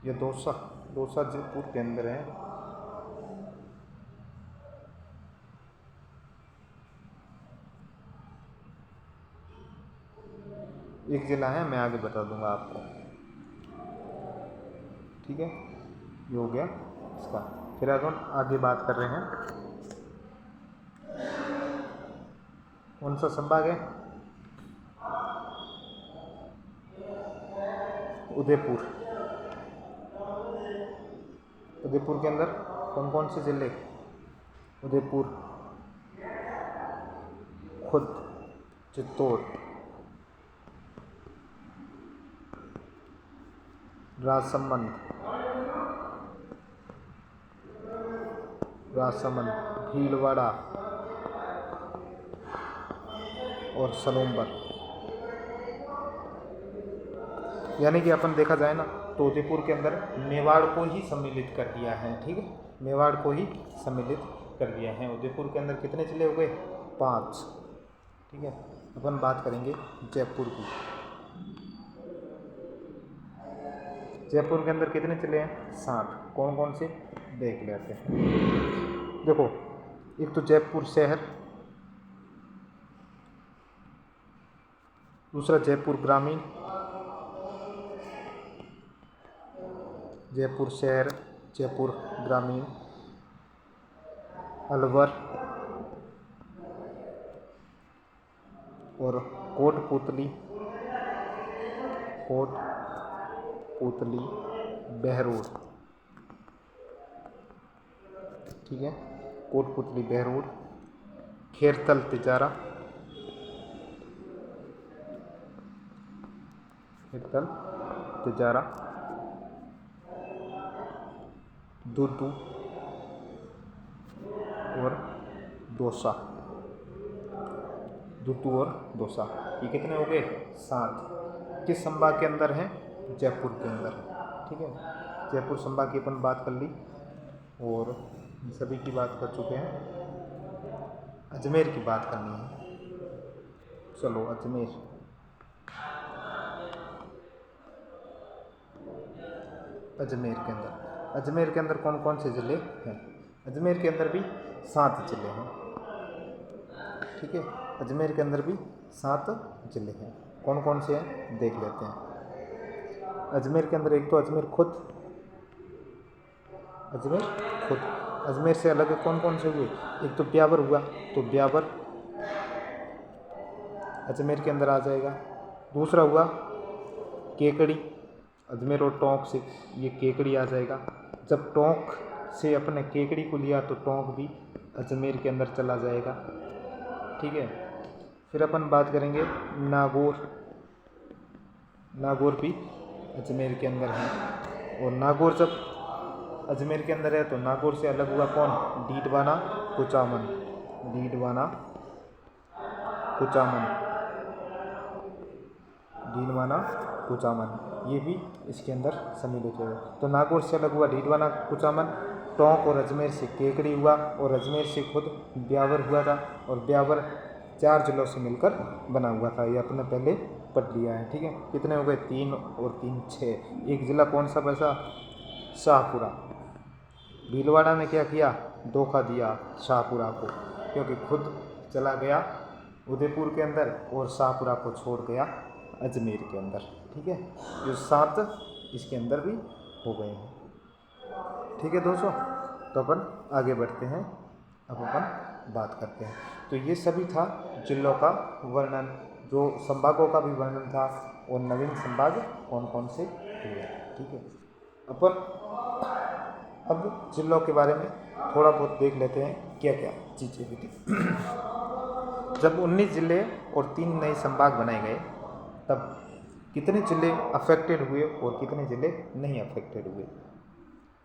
ये दौसा। दौसा जयपुर के अंदर है। एक जिला है, मैं आगे बता दूंगा आपको। ठीक है, ये हो गया इसका। फिर अगर हम आगे बात कर रहे हैं, कौन सा संभाग है? उदयपुर। उदयपुर के अंदर कौन कौन से जिले? उदयपुर, खुद, चित्तौड़, राजसमंद, भीलवाड़ा और सलोम्बर। यानी कि अपन देखा जाए ना तो उदयपुर के अंदर मेवाड़ को ही सम्मिलित कर दिया है। ठीक है, मेवाड़ को ही सम्मिलित कर दिया है। उदयपुर के अंदर कितने जिले हो गए? 5। ठीक है, अपन बात करेंगे जयपुर की। जयपुर के अंदर कितने जिले हैं? 7। कौन कौन से देख लेते हैं। देखो, एक तो जयपुर शहर, दूसरा जयपुर ग्रामीण, जयपुर शहर, जयपुर ग्रामीण, अलवर और कोटपुतली, बहरोड। ठीक है, कोटपुतली, बहरोड, खेरतल, तिजारा, दुदू और दौसा। ये कितने हो गए? 7। किस संभाग के अंदर हैं? जयपुर के अंदर। ठीक है, जयपुर संभाग की अपन बात कर ली और सभी की बात कर चुके हैं। अजमेर की बात करनी है। चलो, अजमेर के अंदर कौन कौन से ज़िले हैं? अजमेर के अंदर भी 7 ज़िले हैं। ठीक है, अजमेर के अंदर भी 7 ज़िले हैं। कौन कौन से हैं देख लेते हैं। अजमेर के अंदर एक तो अजमेर खुद। अजमेर से अलग कौन कौन से हुए? एक तो ब्यावर हुआ, तो ब्यावर अजमेर के अंदर आ जाएगा। दूसरा हुआ केकड़ी, अजमेर और टोंक से ये केकड़ी आ जाएगा। जब टोंक से अपने केकड़ी को लिया तो टोंक भी अजमेर के अंदर चला जाएगा। ठीक है, फिर अपन बात करेंगे नागौर भी अजमेर के अंदर है। और नागौर जब अजमेर के अंदर है तो नागौर से अलग हुआ कौन? डीडवाना, कुचामन, ये भी इसके अंदर सम्मिलित हुआ। तो नागौर से अलग हुआ डीडवाना, कुचामन, टोंक और अजमेर से केकड़ी हुआ और अजमेर से खुद ब्यावर हुआ था। और ब्यावर 4 जिलों से मिलकर बना हुआ था। ये अपने पहले पढ़ लिया है। ठीक है, कितने हो गए? 3 और 3 6। एक ज़िला कौन सा बचा? शाहपुरा। भीलवाड़ा ने क्या किया? धोखा दिया शाहपुरा को, क्योंकि खुद चला गया उदयपुर के अंदर और शाहपुरा को छोड़ गया अजमेर के अंदर। ठीक है, जो 7 इसके अंदर भी हो गए हैं। ठीक है दोस्तों, तो अपन आगे बढ़ते हैं। अब अपन बात करते हैं। तो ये सभी था जिलों का वर्णन, जो संभागों का भी वर्णन था और नवीन संभाग कौन कौन से हुए। ठीक है, अपन अब जिलों के बारे में थोड़ा बहुत देख लेते हैं क्या क्या चीज़ें हुई थी। जब 19 जिले और 3 नए संभाग बनाए गए तब कितने जिले अफेक्टेड हुए और कितने जिले नहीं अफेक्टेड हुए।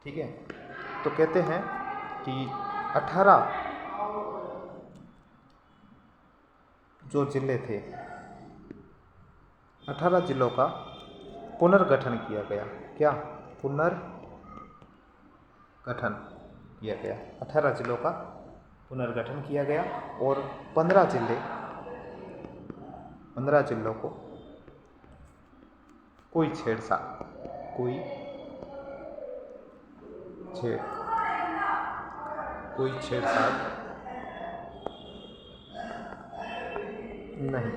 ठीक है, तो कहते हैं कि 18 जो जिले थे, 18 जिलों का पुनर्गठन किया गया। क्या? पुनर्गठन किया गया। 18 जिलों का पुनर्गठन किया गया और 15 जिलों को कोई छेड़ कोई छेड़छाड़ नहीं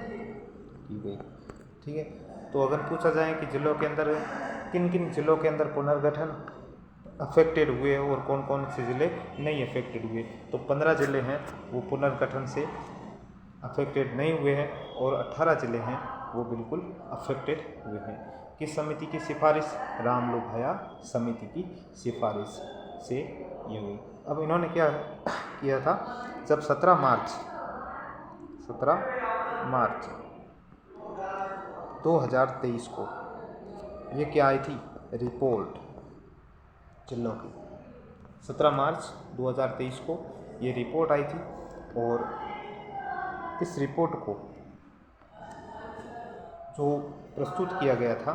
की गई। ठीक है, तो अगर पूछा जाए कि जिलों के अंदर किन किन जिलों के अंदर पुनर्गठन अफेक्टेड हुए और कौन कौन से ज़िले नहीं अफेक्टेड हुए, तो 15 ज़िले हैं वो पुनर्गठन से अफेक्टेड नहीं हुए हैं और 18 ज़िले हैं वो बिल्कुल अफेक्टेड हुए हैं। किस समिति की सिफारिश? रामलोभाया समिति की सिफारिश से ये हुई। अब इन्होंने क्या किया था, जब 17 मार्च 2023 को ये क्या आई थी, रिपोर्ट जिलों की। 17 मार्च 2023 को ये रिपोर्ट आई थी और इस रिपोर्ट को जो प्रस्तुत किया गया था,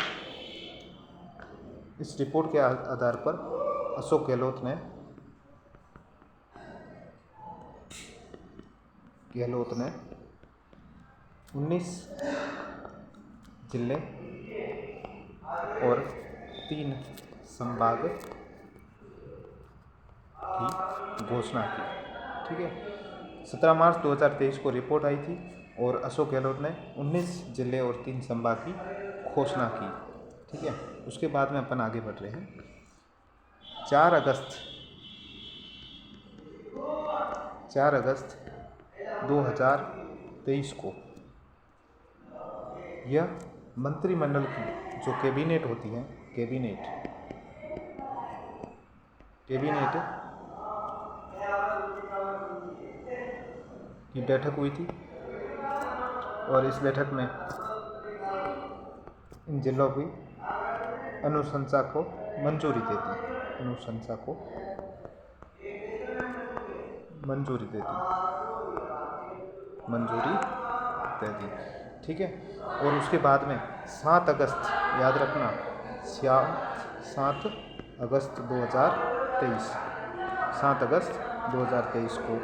इस रिपोर्ट के आधार पर अशोक गहलोत ने 19 जिले और 3 संभाग की घोषणा की। ठीक है, 17 मार्च 2023 को रिपोर्ट आई थी और अशोक गहलोत ने 19 जिले और 3 संभाग की घोषणा की। ठीक है, उसके बाद में अपन आगे बढ़ रहे हैं। 4 अगस्त 2023 को यह मंत्रिमंडल की जो कैबिनेट होती है, कैबिनेट की बैठक हुई थी और इस बैठक में इन जिलों की अनुशंसा को मंजूरी दे दी। ठीक है, और उसके बाद में 7 अगस्त, याद रखना 7 अगस्त 2023 को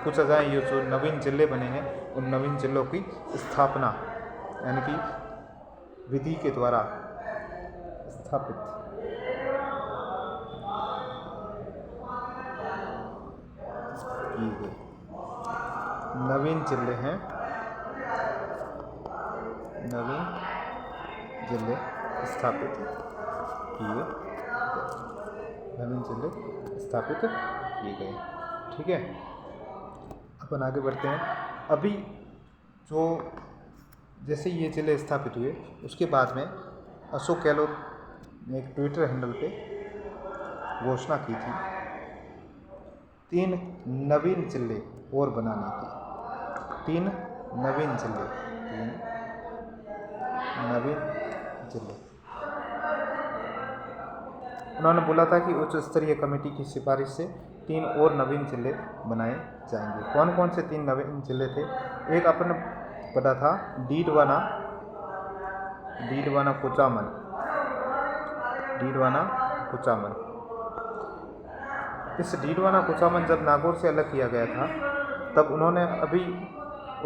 पूछा जाए ये जो नवीन जिले बने हैं उन नवीन जिलों की स्थापना यानी कि विधि के द्वारा स्थापित की गई नवीन जिले हैं, नवीन जिले स्थापित किए गए। ठीक है, अपन आगे बढ़ते हैं। अभी जो जैसे ये जिले स्थापित हुए उसके बाद में अशोक गहलोत ने एक ट्विटर हैंडल पे घोषणा की थी 3 नवीन जिले और बनाने की। 3 नवीन जिले उन्होंने बोला था कि उच्च स्तरीय कमेटी की सिफारिश से 3 और नवीन जिले बनाए जाएंगे। कौन कौन से 3 नवीन जिले थे? एक अपन पढ़ा था डीडवाना कुचामन। इस डीडवाना कुचामन जब नागौर से अलग किया गया था तब उन्होंने अभी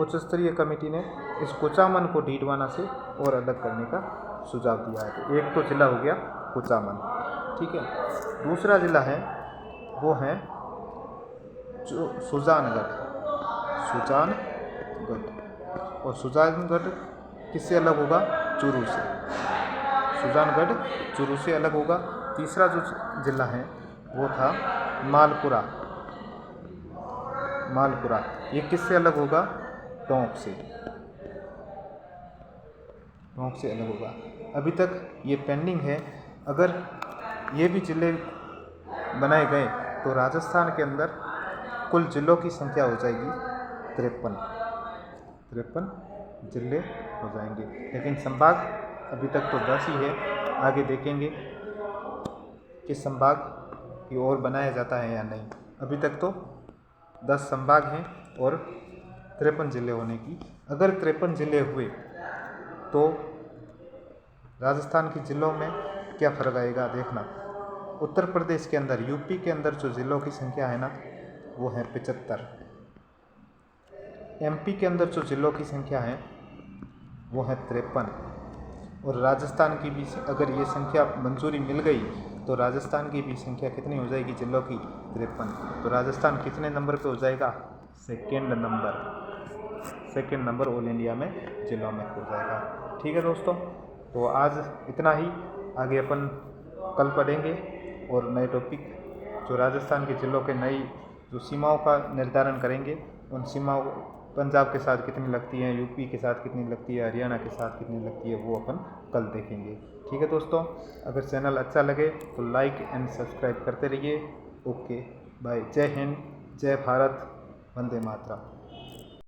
उच्च स्तरीय कमेटी ने इस कुचामन को डीडवाना से और अलग करने का सुझाव दिया है। तो एक तो जिला हो गया कुचामन। ठीक है, दूसरा जिला है वो है जो सुजानगढ़ और सुजानगढ़ किससे अलग होगा? चूरू से। सुजानगढ़ चूरू से अलग होगा। तीसरा जो जिला है वो था मालपुरा। ये किससे अलग होगा? टोंक से अलग होगा। अभी तक ये पेंडिंग है। अगर ये भी जिले बनाए गए तो राजस्थान के अंदर कुल जिलों की संख्या हो जाएगी 53 जिले हो जाएंगे। लेकिन संभाग अभी तक तो 10 ही है। आगे देखेंगे कि संभाग की ओर बनाया जाता है या नहीं। अभी तक तो 10 संभाग हैं और 53 जिले होने की। अगर 53 जिले हुए तो राजस्थान के जिलों में क्या फ़र्क आएगा देखना। उत्तर प्रदेश के अंदर, यूपी के अंदर जो जिलों की संख्या है ना वो है 75। एमपी के अंदर जो जिलों की संख्या है वो है 53। और राजस्थान की भी अगर ये संख्या मंजूरी मिल गई तो राजस्थान की भी संख्या कितनी हो जाएगी जिलों की? 53। तो राजस्थान कितने नंबर पे हो जाएगा? सेकेंड नंबर ऑल इंडिया में जिलों में हो जाएगा। ठीक है दोस्तों, तो आज इतना ही। आगे अपन कल पढ़ेंगे और नए टॉपिक जो राजस्थान के जिलों के नई जो सीमाओं का निर्धारण करेंगे, उन सीमाओं पंजाब के साथ कितनी लगती हैं, यूपी के साथ कितनी लगती है, हरियाणा के साथ कितनी लगती है, वो अपन कल देखेंगे। ठीक है दोस्तों, अगर चैनल अच्छा लगे तो लाइक एंड सब्सक्राइब करते रहिए। Okay bye. जय हिंद, जय भारत, वंदे मातरम।